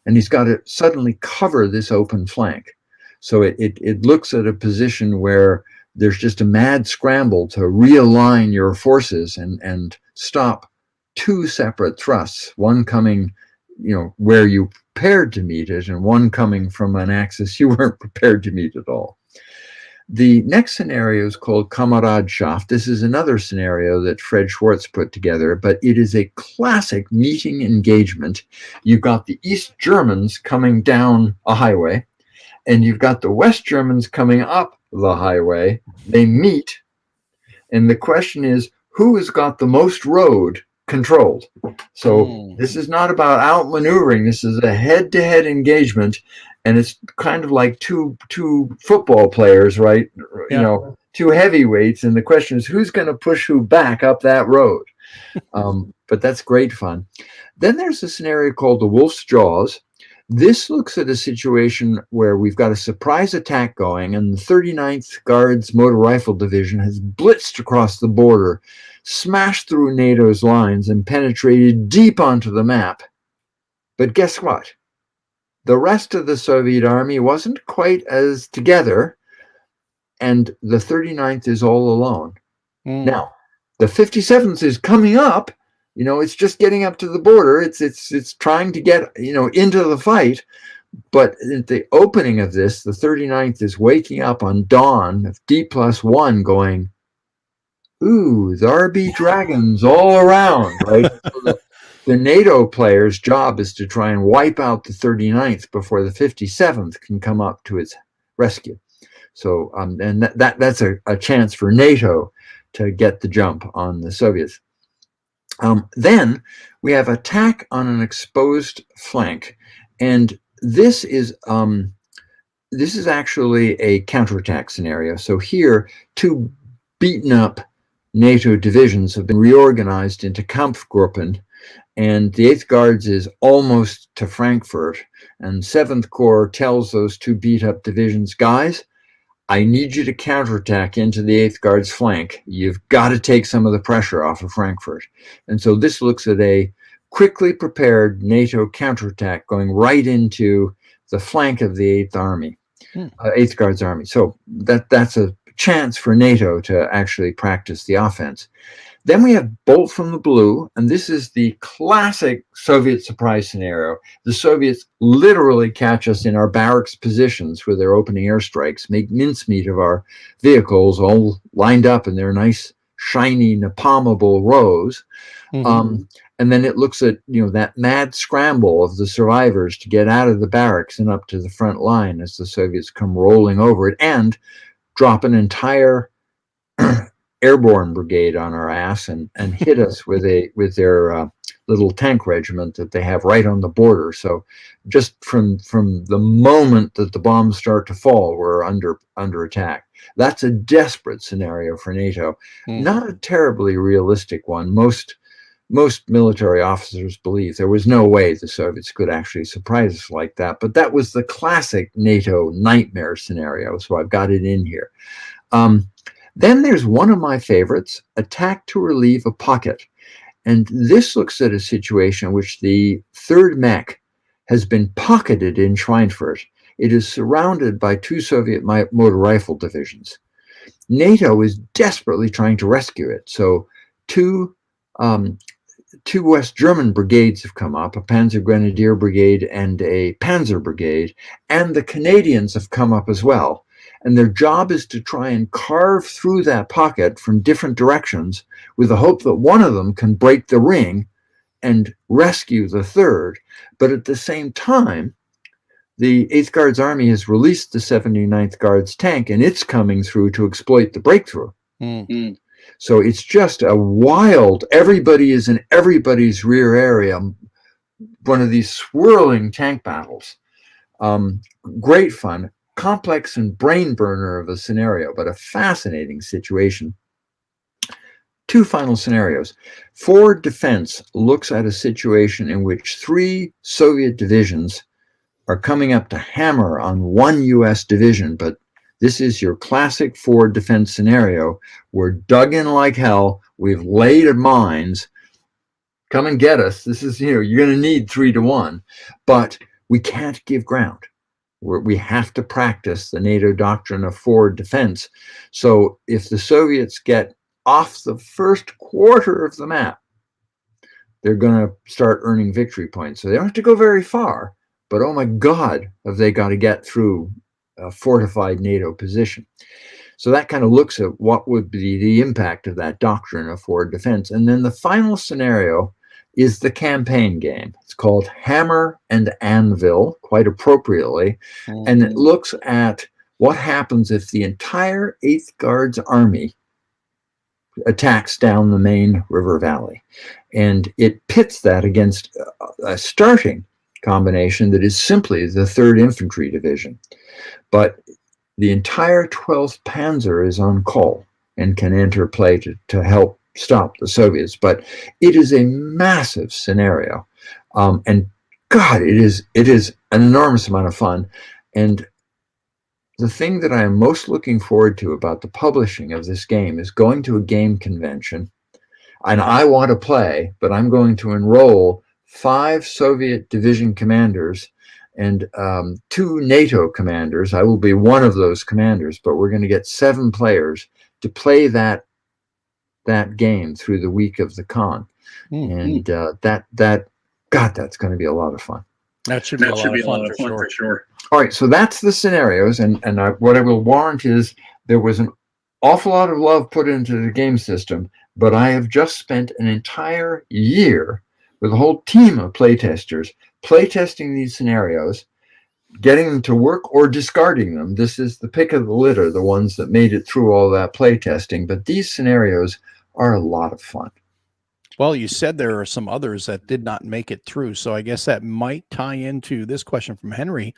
and he's got to suddenly cover this open flank. So it looks at a position where there's just a mad scramble to realign your forces and stop 2 separate thrusts, one coming where you prepared to meet it, and one coming from an axis you weren't prepared to meet at all. The next scenario is called Kameradschaft. This is another scenario that Fred Schwartz put together, but it is a classic meeting engagement. You've got the East Germans coming down a highway, and you've got the West Germans coming up the highway. They meet, and the question is, who has got the most road controlled? So this is not about outmaneuvering. This is a head-to-head engagement, and it's kind of like two football players, right? Yeah. Two heavyweights, and the question is, who's going to push who back up that road? But that's great fun. Then there's a scenario called the Wolf's Jaws. This looks at a situation where we've got a surprise attack going, and the 39th Guards Motor Rifle Division has blitzed across the border, smashed through NATO's lines, and penetrated deep onto the map. But guess what? The rest of the Soviet army wasn't quite as together, and the 39th is all alone. Now, the 57th is coming up. It's just getting up to the border. It's trying to get, into the fight. But at the opening of this, the 39th is waking up on dawn of D+1 going, ooh, there be dragons all around, right? So the NATO player's job is to try and wipe out the 39th before the 57th can come up to its rescue. So, and that's a chance for NATO to get the jump on the Soviets. Then we have attack on an exposed flank, and this is actually a counterattack scenario. So here, two beaten up NATO divisions have been reorganized into Kampfgruppen, and the 8th Guards is almost to Frankfurt, and 7th Corps tells those two beat up divisions, guys, I need you to counterattack into the 8th Guards flank. You've got to take some of the pressure off of Frankfurt. And so this looks at a quickly prepared NATO counterattack going right into the flank of the 8th Army, 8th Guards Army. So that's a chance for NATO to actually practice the offense. Then we have Bolt from the Blue, and this is the classic Soviet surprise scenario. The Soviets literally catch us in our barracks positions with their opening airstrikes, make mincemeat of our vehicles all lined up in their nice, shiny, napalmable rows. And then it looks at, that mad scramble of the survivors to get out of the barracks and up to the front line as the Soviets come rolling over it and drop an entire airborne brigade on our ass and hit us with their little tank regiment that they have right on the border. So just from the moment that the bombs start to fall, we're under attack. That's a desperate scenario for NATO. Not a terribly realistic one. Most military officers believe there was no way the Soviets could actually surprise us like that. But that was the classic NATO nightmare scenario. So I've got it in here. Then there's one of my favorites, attack to relieve a pocket. And this looks at a situation in which the 3rd Mech has been pocketed in Schweinfurt. It is surrounded by two Soviet motor rifle divisions. NATO is desperately trying to rescue it. So two West German brigades have come up, a Panzer Grenadier Brigade and a Panzer Brigade, and the Canadians have come up as well. And their job is to try and carve through that pocket from different directions with the hope that one of them can break the ring and rescue the 3rd. But at the same time, the 8th Guards Army has released the 79th Guards tank, and it's coming through to exploit the breakthrough. So it's just a wild, everybody is in everybody's rear area, one of these swirling tank battles. Great fun. Complex and brain burner of a scenario, but a fascinating situation. Two final scenarios. Forward defense looks at a situation in which 3 Soviet divisions are coming up to hammer on one US division, but this is your classic forward defense scenario. We're dug in like hell. We've laid mines. Come and get us. This is, you're going to need 3-to-1, but we can't give ground. We have to practice the NATO doctrine of forward defense. So if the Soviets get off the first quarter of the map, they're going to start earning victory points. So they don't have to go very far, but oh my God, have they got to get through a fortified NATO position. So that kind of looks at what would be the impact of that doctrine of forward defense. And then the final scenario is the campaign game. It's called Hammer and Anvil, quite appropriately. And it looks at what happens if the entire 8th Guards Army attacks down the main river valley. And it pits that against a starting combination that is simply the 3rd Infantry Division. But the entire 12th Panzer is on call and can enter play to help stop the Soviets. But it is a massive scenario. And God, it is an enormous amount of fun. And the thing that I am most looking forward to about the publishing of this game is going to a game convention. And I want to play, but I'm going to enroll 5 Soviet division commanders and 2 NATO commanders. I will be one of those commanders, but we're going to get 7 players to play that game through the week of the con. And God, that's going to be a lot of fun. That should be a lot of fun for sure. All right, so that's the scenarios, and what I will warrant is there was an awful lot of love put into the game system, but I have just spent an entire year with a whole team of playtesters playtesting these scenarios, getting them to work or discarding them. This is the pick of the litter, the ones that made it through all that playtesting, but these scenarios are a lot of fun. Well, you said there are some others that did not make it through, so I guess that might tie into this question from Henry,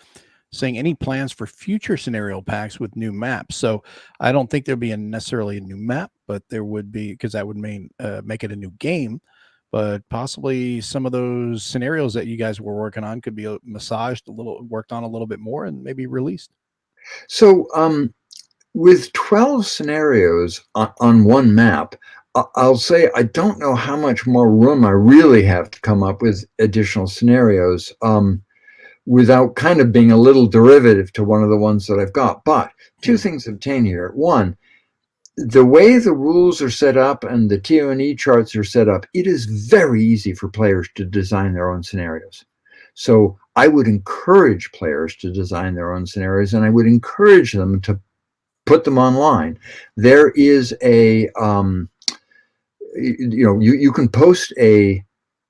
saying any plans for future scenario packs with new maps. So I don't think there'll be necessarily a new map, but there would be, because that would make it a new game. But possibly some of those scenarios that you guys were working on could be massaged worked on a little bit more, and maybe released. So with 12 scenarios on one map, I'll say I don't know how much more room I really have to come up with additional scenarios without kind of being a little derivative to one of the ones that I've got. But 2 things obtain here. One, the way the rules are set up and the TONE charts are set up, it is very easy for players to design their own scenarios. So I would encourage players to design their own scenarios, and I would encourage them to put them online. There is a you can post a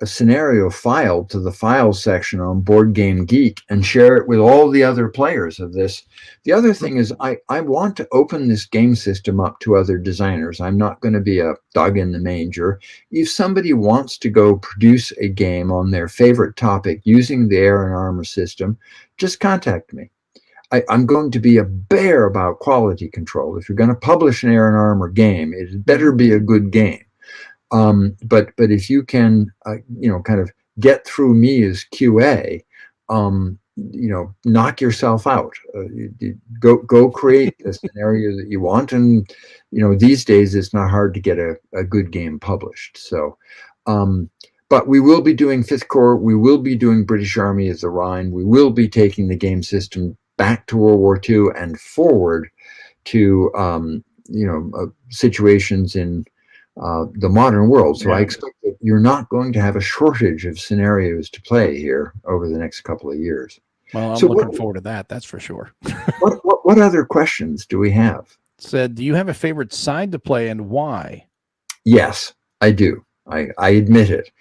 scenario file to the files section on Board Game Geek and share it with all the other players of this. The other thing is I want to open this game system up to other designers. I'm not going to be a dog in the manger. If somebody wants to go produce a game on their favorite topic using the Air and Armor system, just contact me. I'm going to be a bear about quality control. If you're going to publish an Air and Armor game, it better be a good game. But if you can, kind of get through me as QA, knock yourself out. Go create the scenario that you want. And, these days it's not hard to get a good game published. So, but we will be doing Fifth Corps. We will be doing British Army of the Rhine. We will be taking the game system back to World War II and forward to, situations in the modern world. So I expect that you're not going to have a shortage of scenarios to play here over the next couple of years. Well, I'm looking forward to that. That's for sure. What other questions do we have? Said, do you have a favorite side to play and why? Yes, I do. I admit it.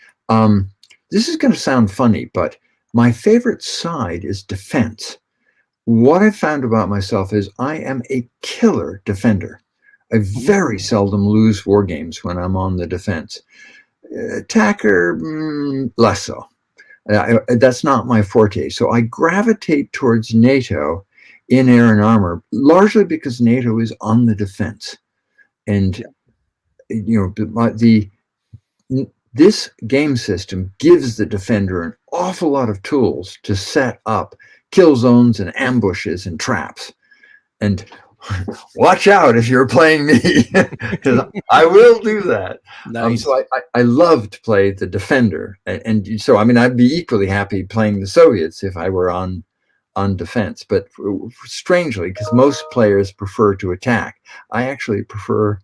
This is going to sound funny, but my favorite side is defense. What I've found about myself is I am a killer defender. I very seldom lose war games when I'm on the defense. Attacker, less so. That's not my forte. So I gravitate towards NATO in Air and Armor, largely because NATO is on the defense. And, this game system gives the defender an awful lot of tools to set up kill zones and ambushes and traps. And watch out if you're playing me, because I will do that. Nice. So I love to play the defender, and so I'd be equally happy playing the Soviets if I were on defense. But strangely, because most players prefer to attack, I actually prefer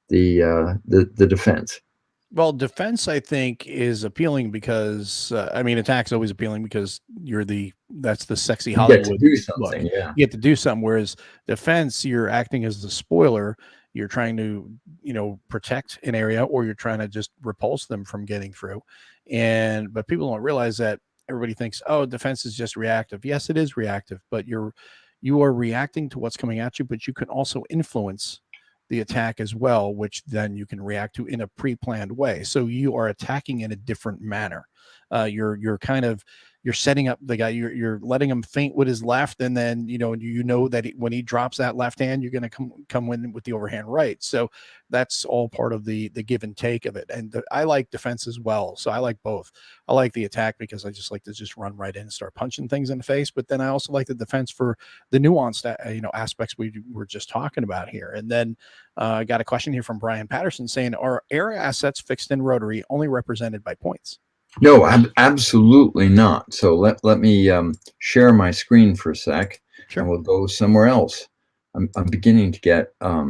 the defense. Well, defense, I think, is appealing because I mean, attack's always appealing because that's the sexy You get to Hollywood do look. something. Yeah. You get to do something, whereas defense, you're acting as the spoiler. You're trying to, protect an area, or you're trying to just repulse them from getting through. But people don't realize that everybody thinks, oh, defense is just reactive. Yes, it is reactive, but you are reacting to what's coming at you, but you can also influence the attack as well, which then you can react to in a pre-planned way. So you are attacking in a different manner. You're kind of you're setting up the guy. You're letting him feint with his left, and then that when he drops that left hand, you're going to come in with the overhand right. So that's all part of the give and take of it. And I like defense as well. So I like both. I like the attack because I just like to just run right in and start punching things in the face. But then I also like the defense for the nuanced aspects we were just talking about here. And then I got a question here from Brian Patterson saying, are air assets fixed in rotary only represented by points? No, absolutely not. So let me share my screen for a sec, Sure. and we'll go somewhere else. I'm beginning to get a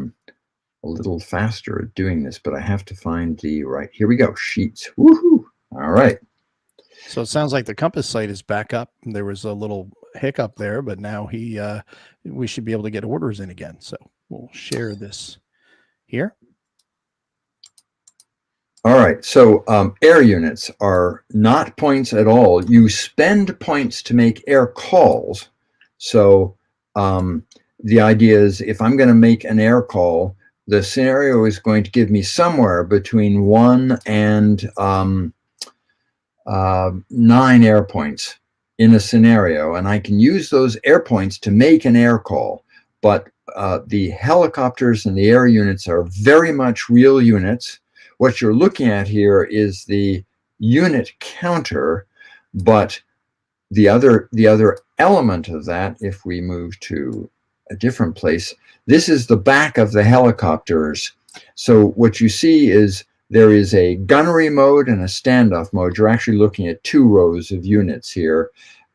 little faster at doing this, but I have to find the right. Here we go. Sheets. Woohoo! All right. So it sounds like the Compass site is back up. There was a little hiccup there, but now we should be able to get orders in again. So we'll share this here. All right, so air units are not points at all. You spend points to make air calls. So the idea is if I'm going to make an air call, the scenario is going to give me somewhere between 1 and 9 air points in a scenario, and I can use those air points to make an air call. But the helicopters and the air units are very much real units. What you're looking at here is the unit counter, but the other element of that, if we move to a different place, this is the back of the helicopters. So what you see is there is a gunnery mode and a standoff mode. You're actually looking at 2 rows of units here.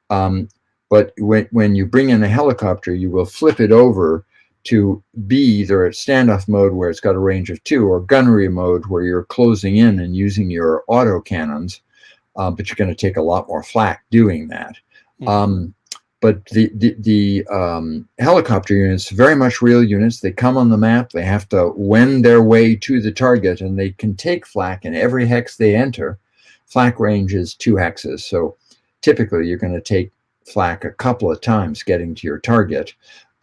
But when you bring in a helicopter, you will flip it over to be either at standoff mode where it's got a range of 2, or gunnery mode where you're closing in and using your auto cannons, but you're going to take a lot more flak doing that. Mm-hmm. But the helicopter units, very much real units. They come on the map. They have to wend their way to the target, and they can take flak in every hex they enter. Flak range is 2 hexes, so typically you're going to take flak a couple of times getting to your target.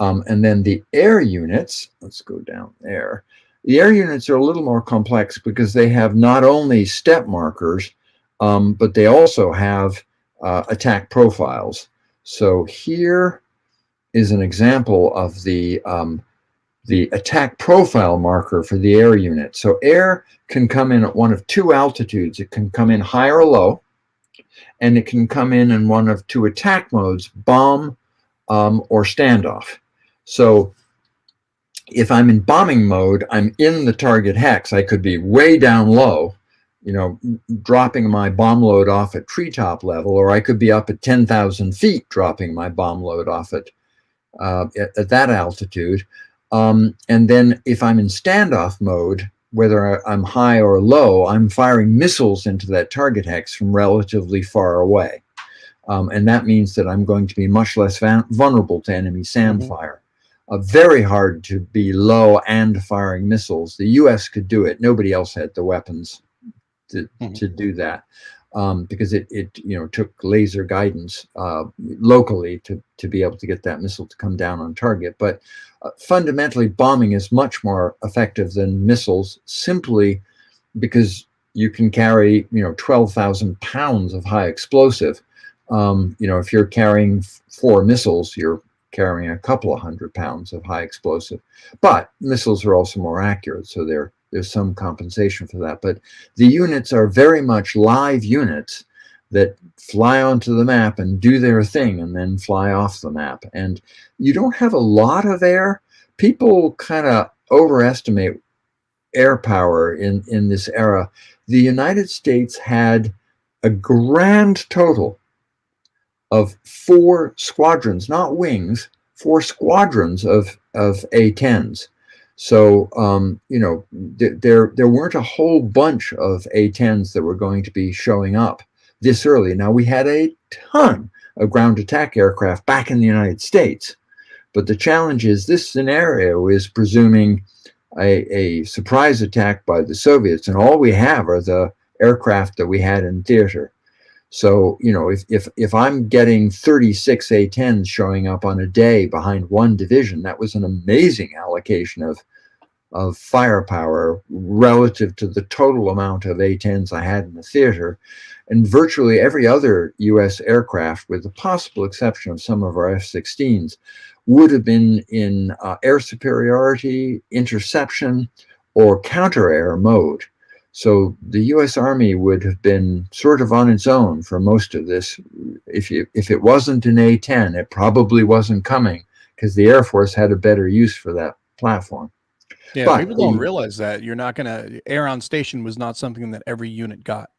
And then the air units, let's go down there. The air units are a little more complex because they have not only step markers, but they also have attack profiles. So here is an example of the attack profile marker for the air unit. So air can come in at one of 2 altitudes. It can come in high or low, and it can come in one of 2 attack modes, bomb or standoff. So if I'm in bombing mode, I'm in the target hex. I could be way down low, dropping my bomb load off at treetop level, or I could be up at 10,000 feet dropping my bomb load off at that altitude. And then if I'm in standoff mode, whether I'm high or low, I'm firing missiles into that target hex from relatively far away. And that means that I'm going to be much less vulnerable to enemy sand fire. Very hard to be low and firing missiles. The U.S. could do it. Nobody else had the weapons to do that, because it took laser guidance locally to be able to get that missile to come down on target. But fundamentally, bombing is much more effective than missiles, simply because you can carry 12,000 pounds of high explosive. If you're carrying 4 missiles, you're carrying a couple of 100 pounds of high explosive. But missiles are also more accurate, so there's some compensation for that. But the units are very much live units that fly onto the map and do their thing and then fly off the map. And you don't have a lot of air. People kind of overestimate air power in this era. The United States had a grand total of 4 squadrons, not wings, 4 squadrons of A-10s. So, there weren't a whole bunch of A-10s that were going to be showing up this early. Now, we had a ton of ground attack aircraft back in the United States, but the challenge is this scenario is presuming a surprise attack by the Soviets, and all we have are the aircraft that we had in theater. So, if I'm getting 36 A-10s showing up on a day behind one division, that was an amazing allocation of firepower relative to the total amount of A-10s I had in the theater. And virtually every other U.S. aircraft, with the possible exception of some of our F-16s, would have been in air superiority, interception, or counter-air mode. So the U.S. Army would have been sort of on its own for most of this. If it wasn't an A-10, it probably wasn't coming, because the Air Force had a better use for that platform. Yeah, but people don't realize that you're not going to air on station was not something that every unit got.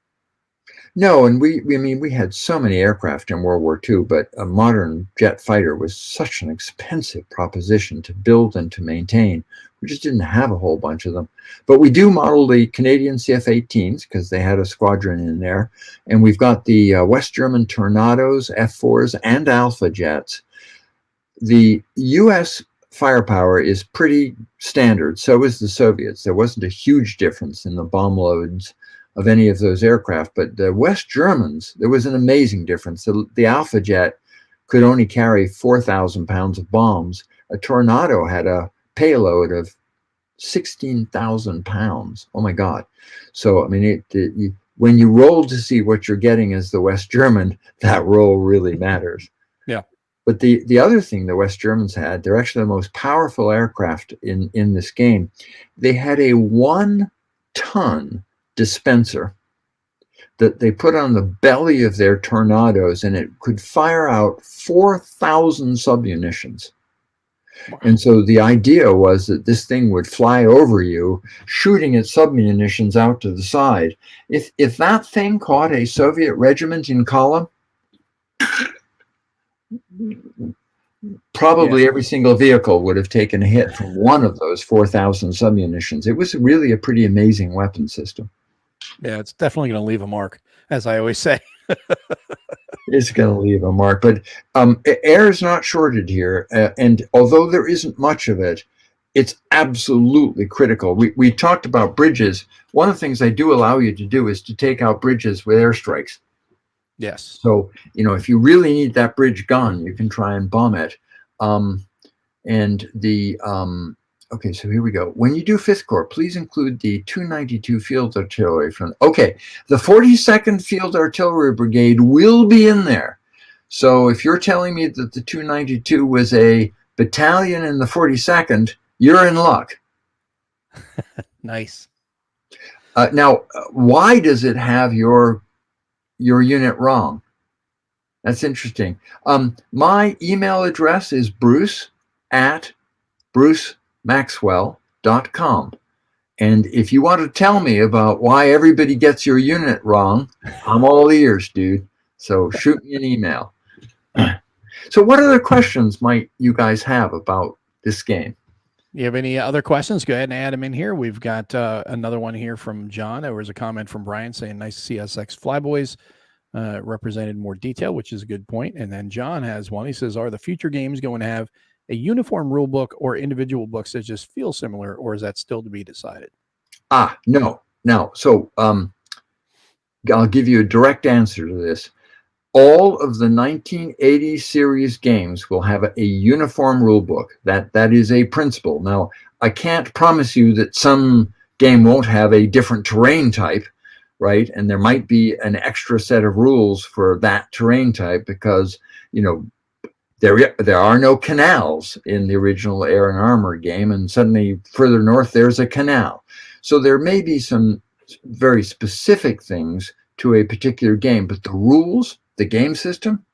No, and we had so many aircraft in World War II, but a modern jet fighter was such an expensive proposition to build and to maintain. We just didn't have a whole bunch of them. But we do model the Canadian CF-18s because they had a squadron in there. And we've got the West German Tornados, F-4s, and Alpha jets. The U.S. firepower is pretty standard. So is the Soviets. There wasn't a huge difference in the bomb loads of any of those aircraft. But the West Germans, there was an amazing difference. The Alpha jet could only carry 4,000 pounds of bombs. A Tornado had a payload of 16,000 pounds. Oh my God. So, when you roll to see what you're getting as the West German, that roll really matters. Yeah. But the other thing the West Germans had, they're actually the most powerful aircraft in this game. They had a 1-ton dispenser that they put on the belly of their Tornadoes, and it could fire out 4,000 submunitions. Wow. And so the idea was that this thing would fly over you, shooting its submunitions out to the side. If that thing caught a Soviet regiment in column, probably every single vehicle would have taken a hit from one of those 4,000 submunitions. It was really a pretty amazing weapon system. Yeah, it's definitely going to leave a mark, as I always say. It's going to leave a mark. But air is not shorted here. And although there isn't much of it, it's absolutely critical. We talked about bridges. One of the things they do allow you to do is to take out bridges with airstrikes. Yes. So, if you really need that bridge gone, you can try and bomb it. Okay, so here we go. When you do 5th Corps, please include the 292 Field Artillery the 42nd Field Artillery Brigade will be in there. So if you're telling me that the 292 was a battalion in the 42nd, you're in luck. Nice. Now, why does it have your unit wrong? That's interesting. My email address is bruce@brucemaxwell.com. And if you want to tell me about why everybody gets your unit wrong, I'm all ears, dude. So shoot me an email. So what other questions might you guys have about this game? You have any other questions? Go ahead and add them in here. We've got another one here from John. There was a comment from Brian saying, nice to see SX Flyboys represented in more detail, which is a good point. And then John has one. He says, are the future games going to have a uniform rule book or individual books that just feel similar, or is that still to be decided? No. So I'll give you a direct answer to this. All of the 1980 series games will have a uniform rule book. That is a principle. Now, I can't promise you that some game won't have a different terrain type, right? And there might be an extra set of rules for that terrain type because, there are no canals in the original Air and Armor game, and suddenly further north there's a canal. So there may be some very specific things to a particular game, but the rules, the game system,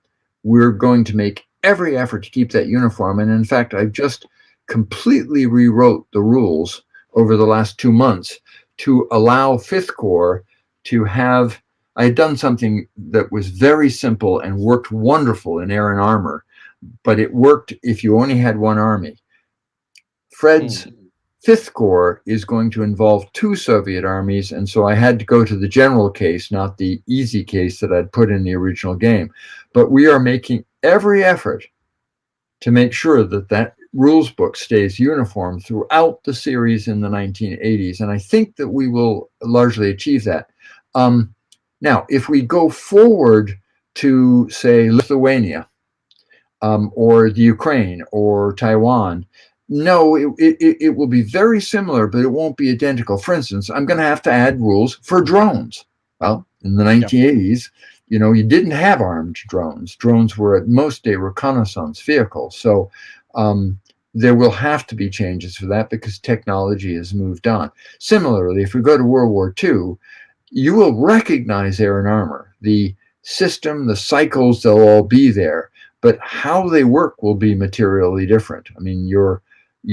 we're going to make every effort to keep that uniform. And in fact, I just completely rewrote the rules over the last 2 months to allow 5th Corps to have, I had done something that was very simple and worked wonderful in Air and Armor, but it worked if you only had one army. Fred's Fifth Corps is going to involve 2 Soviet armies, and so I had to go to the general case, not the easy case that I'd put in the original game. But we are making every effort to make sure that that rules book stays uniform throughout the series in the 1980s, and I think that we will largely achieve that. Now, if we go forward to, say, Lithuania, or the Ukraine or Taiwan, no, it will be very similar, but it won't be identical. For instance, I'm going to have to add rules for drones. Well, in the 1980s, you didn't have armed drones. Drones were at most a reconnaissance vehicle. So there will have to be changes for that because technology has moved on. Similarly, if we go to World War II, you will recognize air and armor. The system, the cycles, they'll all be there. But how they work will be materially different. I mean, you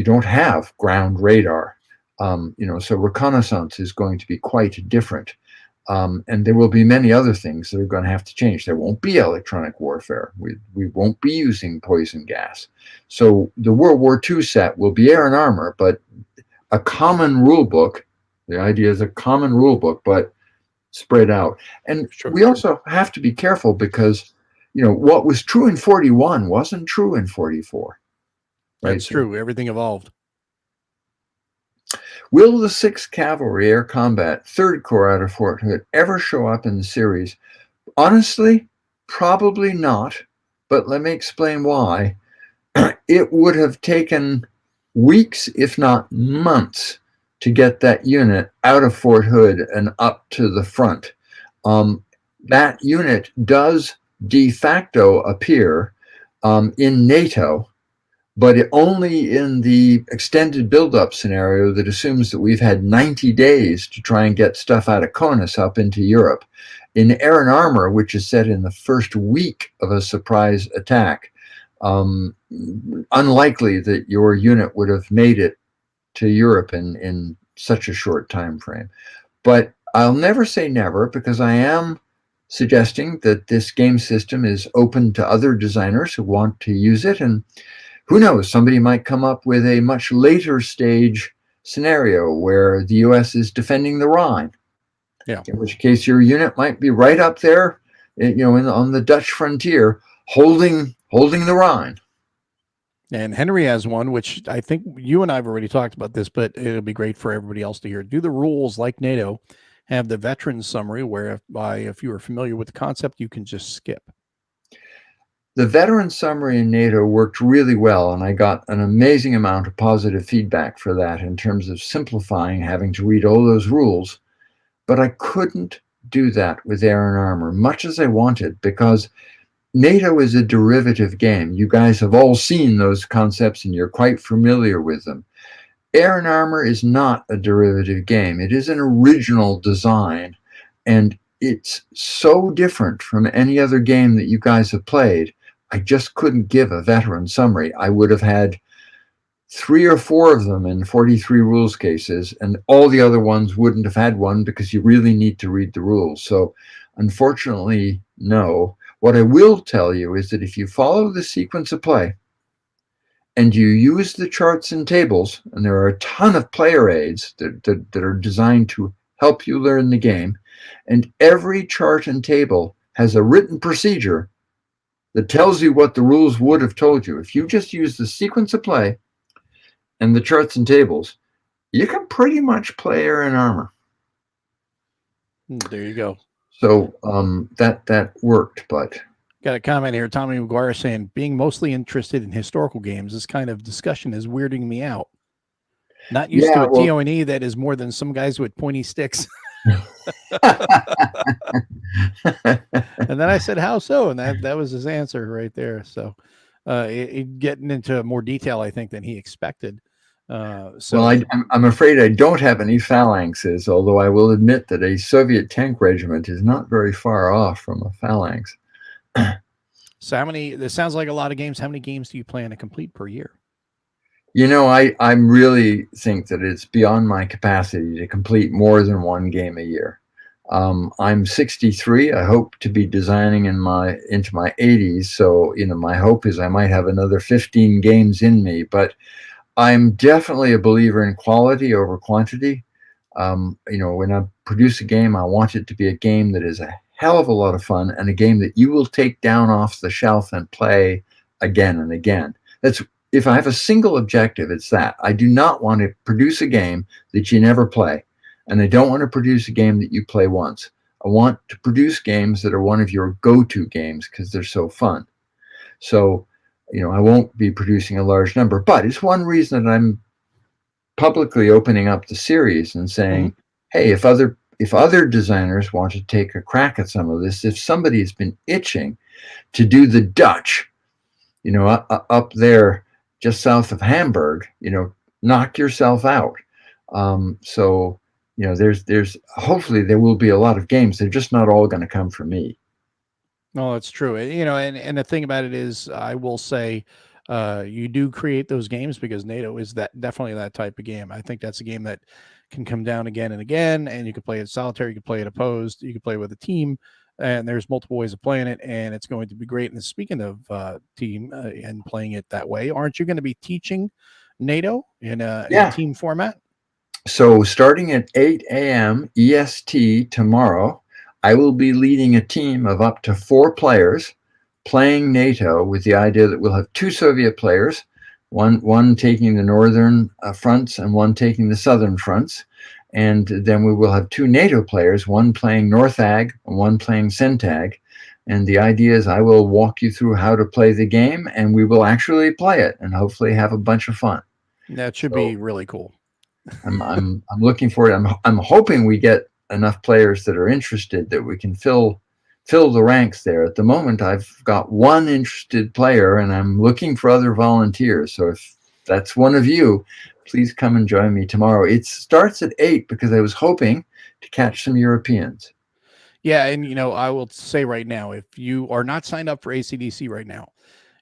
don't have ground radar, so reconnaissance is going to be quite different. And there will be many other things that are going to have to change. There won't be electronic warfare. We won't be using poison gas. So the World War II set will be air and armor, but a common rule book. The idea is a common rule book, but spread out. And we also have to be careful because what was true in 41 wasn't true in 44. Right? That's true. Everything evolved. Will the 6th Cavalry Air Combat 3rd Corps out of Fort Hood ever show up in the series? Honestly, probably not, but let me explain why. It would have taken weeks, if not months, to get that unit out of Fort Hood and up to the front. That unit does de facto appear in NATO, but only in the extended buildup scenario that assumes that we've had 90 days to try and get stuff out of CONUS up into Europe. In air and armor, which is set in the first week of a surprise attack, unlikely that your unit would have made it to Europe in such a short time frame. But I'll never say never, because I am suggesting that this game system is open to other designers who want to use it. And who knows, somebody might come up with a much later stage scenario where the US is defending the Rhine. Yeah. In which case your unit might be right up there, on the Dutch frontier, holding the Rhine. And Henry has one, which I think you and I have already talked about this, but it'll be great for everybody else to hear. Do the rules like NATO have the veteran summary whereby if you are familiar with the concept, you can just skip? The veteran summary in NATO worked really well, and I got an amazing amount of positive feedback for that in terms of simplifying having to read all those rules. But I couldn't do that with air and armor, much as I wanted, because NATO is a derivative game. You guys have all seen those concepts and you're quite familiar with them. Air and armor is not a derivative game. It is an original design, and it's so different from any other game that you guys have played. I just couldn't give a veteran summary. I would have had 3 or 4 of them in 43 rules cases, and all the other ones wouldn't have had one because you really need to read the rules. So unfortunately, no. What I will tell you is that if you follow the sequence of play and you use the charts and tables, and there are a ton of player aids that are designed to help you learn the game, and every chart and table has a written procedure that tells you what the rules would have told you. If you just use the sequence of play and the charts and tables, you can pretty much play air and armor. There you go. So that worked, but... Got a comment here. Tommy McGuire saying, being mostly interested in historical games, this kind of discussion is weirding me out. Not used to a TONE that is more than some guys with pointy sticks. And then I said, how so? And that was his answer right there. So getting into more detail, I think, than he expected. Well, I'm afraid I don't have any phalanxes, although I will admit that a Soviet tank regiment is not very far off from a phalanx. So this sounds like a lot of games. How many games do you plan to complete per year? I really think that it's beyond my capacity to complete more than one game a year. I'm 63. I hope to be designing into my 80s. So, my hope is I might have another 15 games in me, but I'm definitely a believer in quality over quantity. When I produce a game, I want it to be a game that is a hell of a lot of fun and a game that you will take down off the shelf and play again and again. That's if I have a single objective, it's that. I do not want to produce a game that you never play, and I don't want to produce a game that you play once. I want to produce games that are one of your go-to games because they're so fun. So, I won't be producing a large number, but it's one reason that I'm publicly opening up the series and saying, hey, if other designers want to take a crack at some of this, if somebody has been itching to do the Dutch, up there just south of Hamburg, knock yourself out. So, there's hopefully there will be a lot of games. They're just not all going to come from me. No, that's true. And the thing about it is, I will say, you do create those games because NATO is definitely that type of game. I think that's a game that can come down again and again, and you can play it solitary, you can play it opposed, you can play with a team, and there's multiple ways of playing it, and it's going to be great. And speaking of team and playing it that way, aren't you going to be teaching NATO in a team format? So starting at 8 a.m. EST tomorrow, I will be leading a team of up to 4 players playing NATO with the idea that we'll have 2 Soviet players, one taking the northern fronts and one taking the southern fronts. And then we will have 2 NATO players, one playing Northag and one playing Centag. And the idea is I will walk you through how to play the game, and we will actually play it and hopefully have a bunch of fun. That should be really cool. I'm looking for it. I'm hoping we get enough players that are interested that we can fill the ranks there. At the moment, I've got 1 interested player, and I'm looking for other volunteers. So if that's one of you, please come and join me tomorrow. It starts at 8 because I was hoping to catch some Europeans. Yeah, and I will say right now, if you are not signed up for ACDC right now,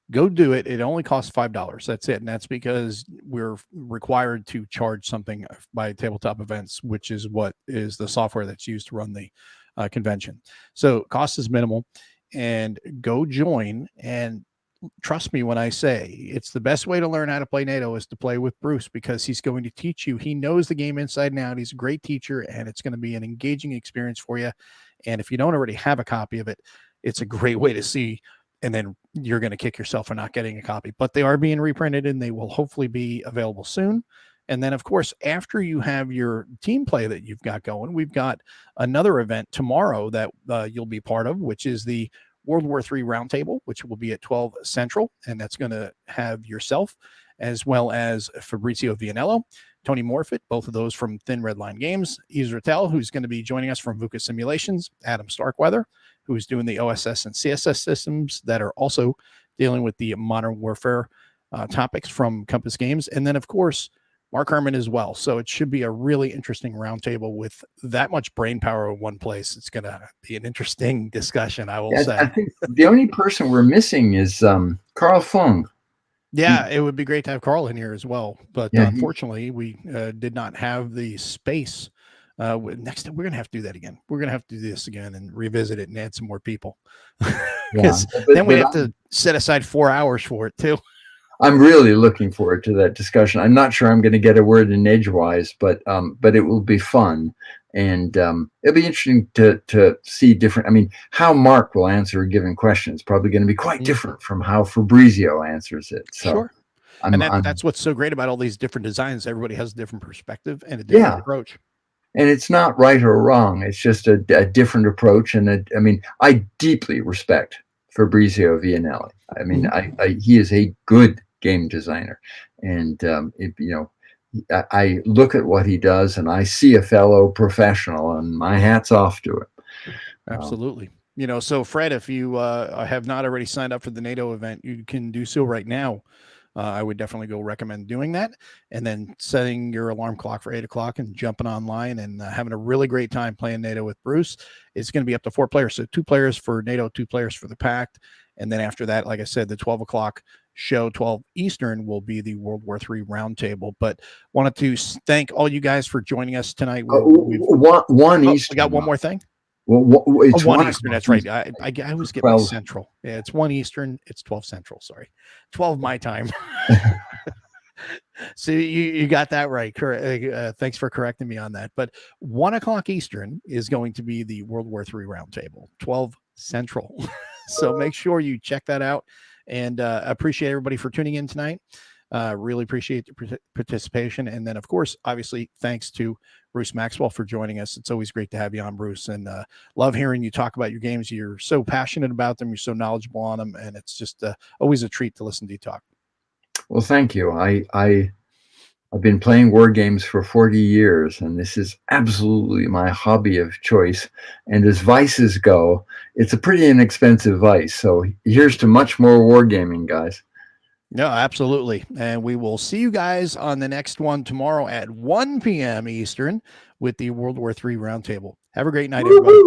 go do it. It only costs $5. That's it. And that's because we're required to charge something by Tabletop Events, which is what is the software that's used to run the convention. So cost is minimal, and go join. And trust me when I say it's the best way to learn how to play NATO is to play with Bruce, because he's going to teach you. He knows the game inside and out. He's a great teacher, and it's going to be an engaging experience for you. And if you don't already have a copy of it, it's a great way to see. And then you're going to kick yourself for not getting a copy, but they are being reprinted and they will hopefully be available soon. And then, of course, after you have your team play that you've got going, we've got another event tomorrow that you'll be part of, which is the World War III Roundtable, which will be at 12 Central. And that's going to have yourself as well as Fabrizio Vianello, Tony Morfitt, both of those from Thin Red Line Games, Yves Rattel, who's going to be joining us from VUCA Simulations, Adam Starkweather, who's doing the OSS and CSS systems that are also dealing with the modern warfare topics from Compass Games. And then, of course, Mark Herman as well. So it should be a really interesting roundtable with that much brain power in one place. It's going to be an interesting discussion, I will say. I think the only person we're missing is Carl Fung. Yeah, it would be great to have Carl in here as well. But unfortunately, we did not have the space. Next time, we're going to have to do that again. We're going to have to do this again and revisit it and add some more people. Because then we have to set aside 4 hours for it, too. I'm really looking forward to that discussion. I'm not sure I'm going to get a word in edgewise, but it will be fun. And it'll be interesting to see different. I mean, how Mark will answer a given question is probably going to be quite different from how Fabrizio answers it. So sure. That's what's so great about all these different designs. Everybody has a different perspective and a different approach. And it's not right or wrong. It's just a different approach. And I deeply respect Fabrizio Vianelli. I mean, he is a good game designer. And, I look at what he does and I see a fellow professional, and my hat's off to him. Absolutely. So Fred, if you have not already signed up for the NATO event, you can do so right now. I would definitely recommend doing that, and then setting your alarm clock for 8 o'clock and jumping online and having a really great time playing NATO with Bruce. It's going to be up to 4 players. So 2 players for NATO, 2 players for the Pact. And then after that, like I said, the 12 o'clock show, 12 Eastern, will be the World War III Roundtable. But wanted to thank all you guys for joining us tonight. One Eastern. We got one more thing. Well, it's 1 Eastern. That's right. I always get my Central. Yeah, it's 1 Eastern. It's 12 Central. Sorry, 12 my time. So you got that right. Correct. Thanks for correcting me on that. But 1 o'clock Eastern is going to be the World War III roundtable, 12 Central. So make sure you check that out, and appreciate everybody for tuning in tonight. Really appreciate the participation. And then, of course, obviously, thanks to Bruce Maxwell for joining us. It's always great to have you on, Bruce, and love hearing you talk about your games. You're so passionate about them. You're so knowledgeable on them. And it's just always a treat to listen to you talk. Well, thank you. I've been playing war games for 40 years, and this is absolutely my hobby of choice. And as vices go, it's a pretty inexpensive vice. So here's to much more wargaming, guys. No, absolutely. And we will see you guys on the next one tomorrow at 1 p.m. Eastern with the World War III Roundtable. Have a great night, everybody.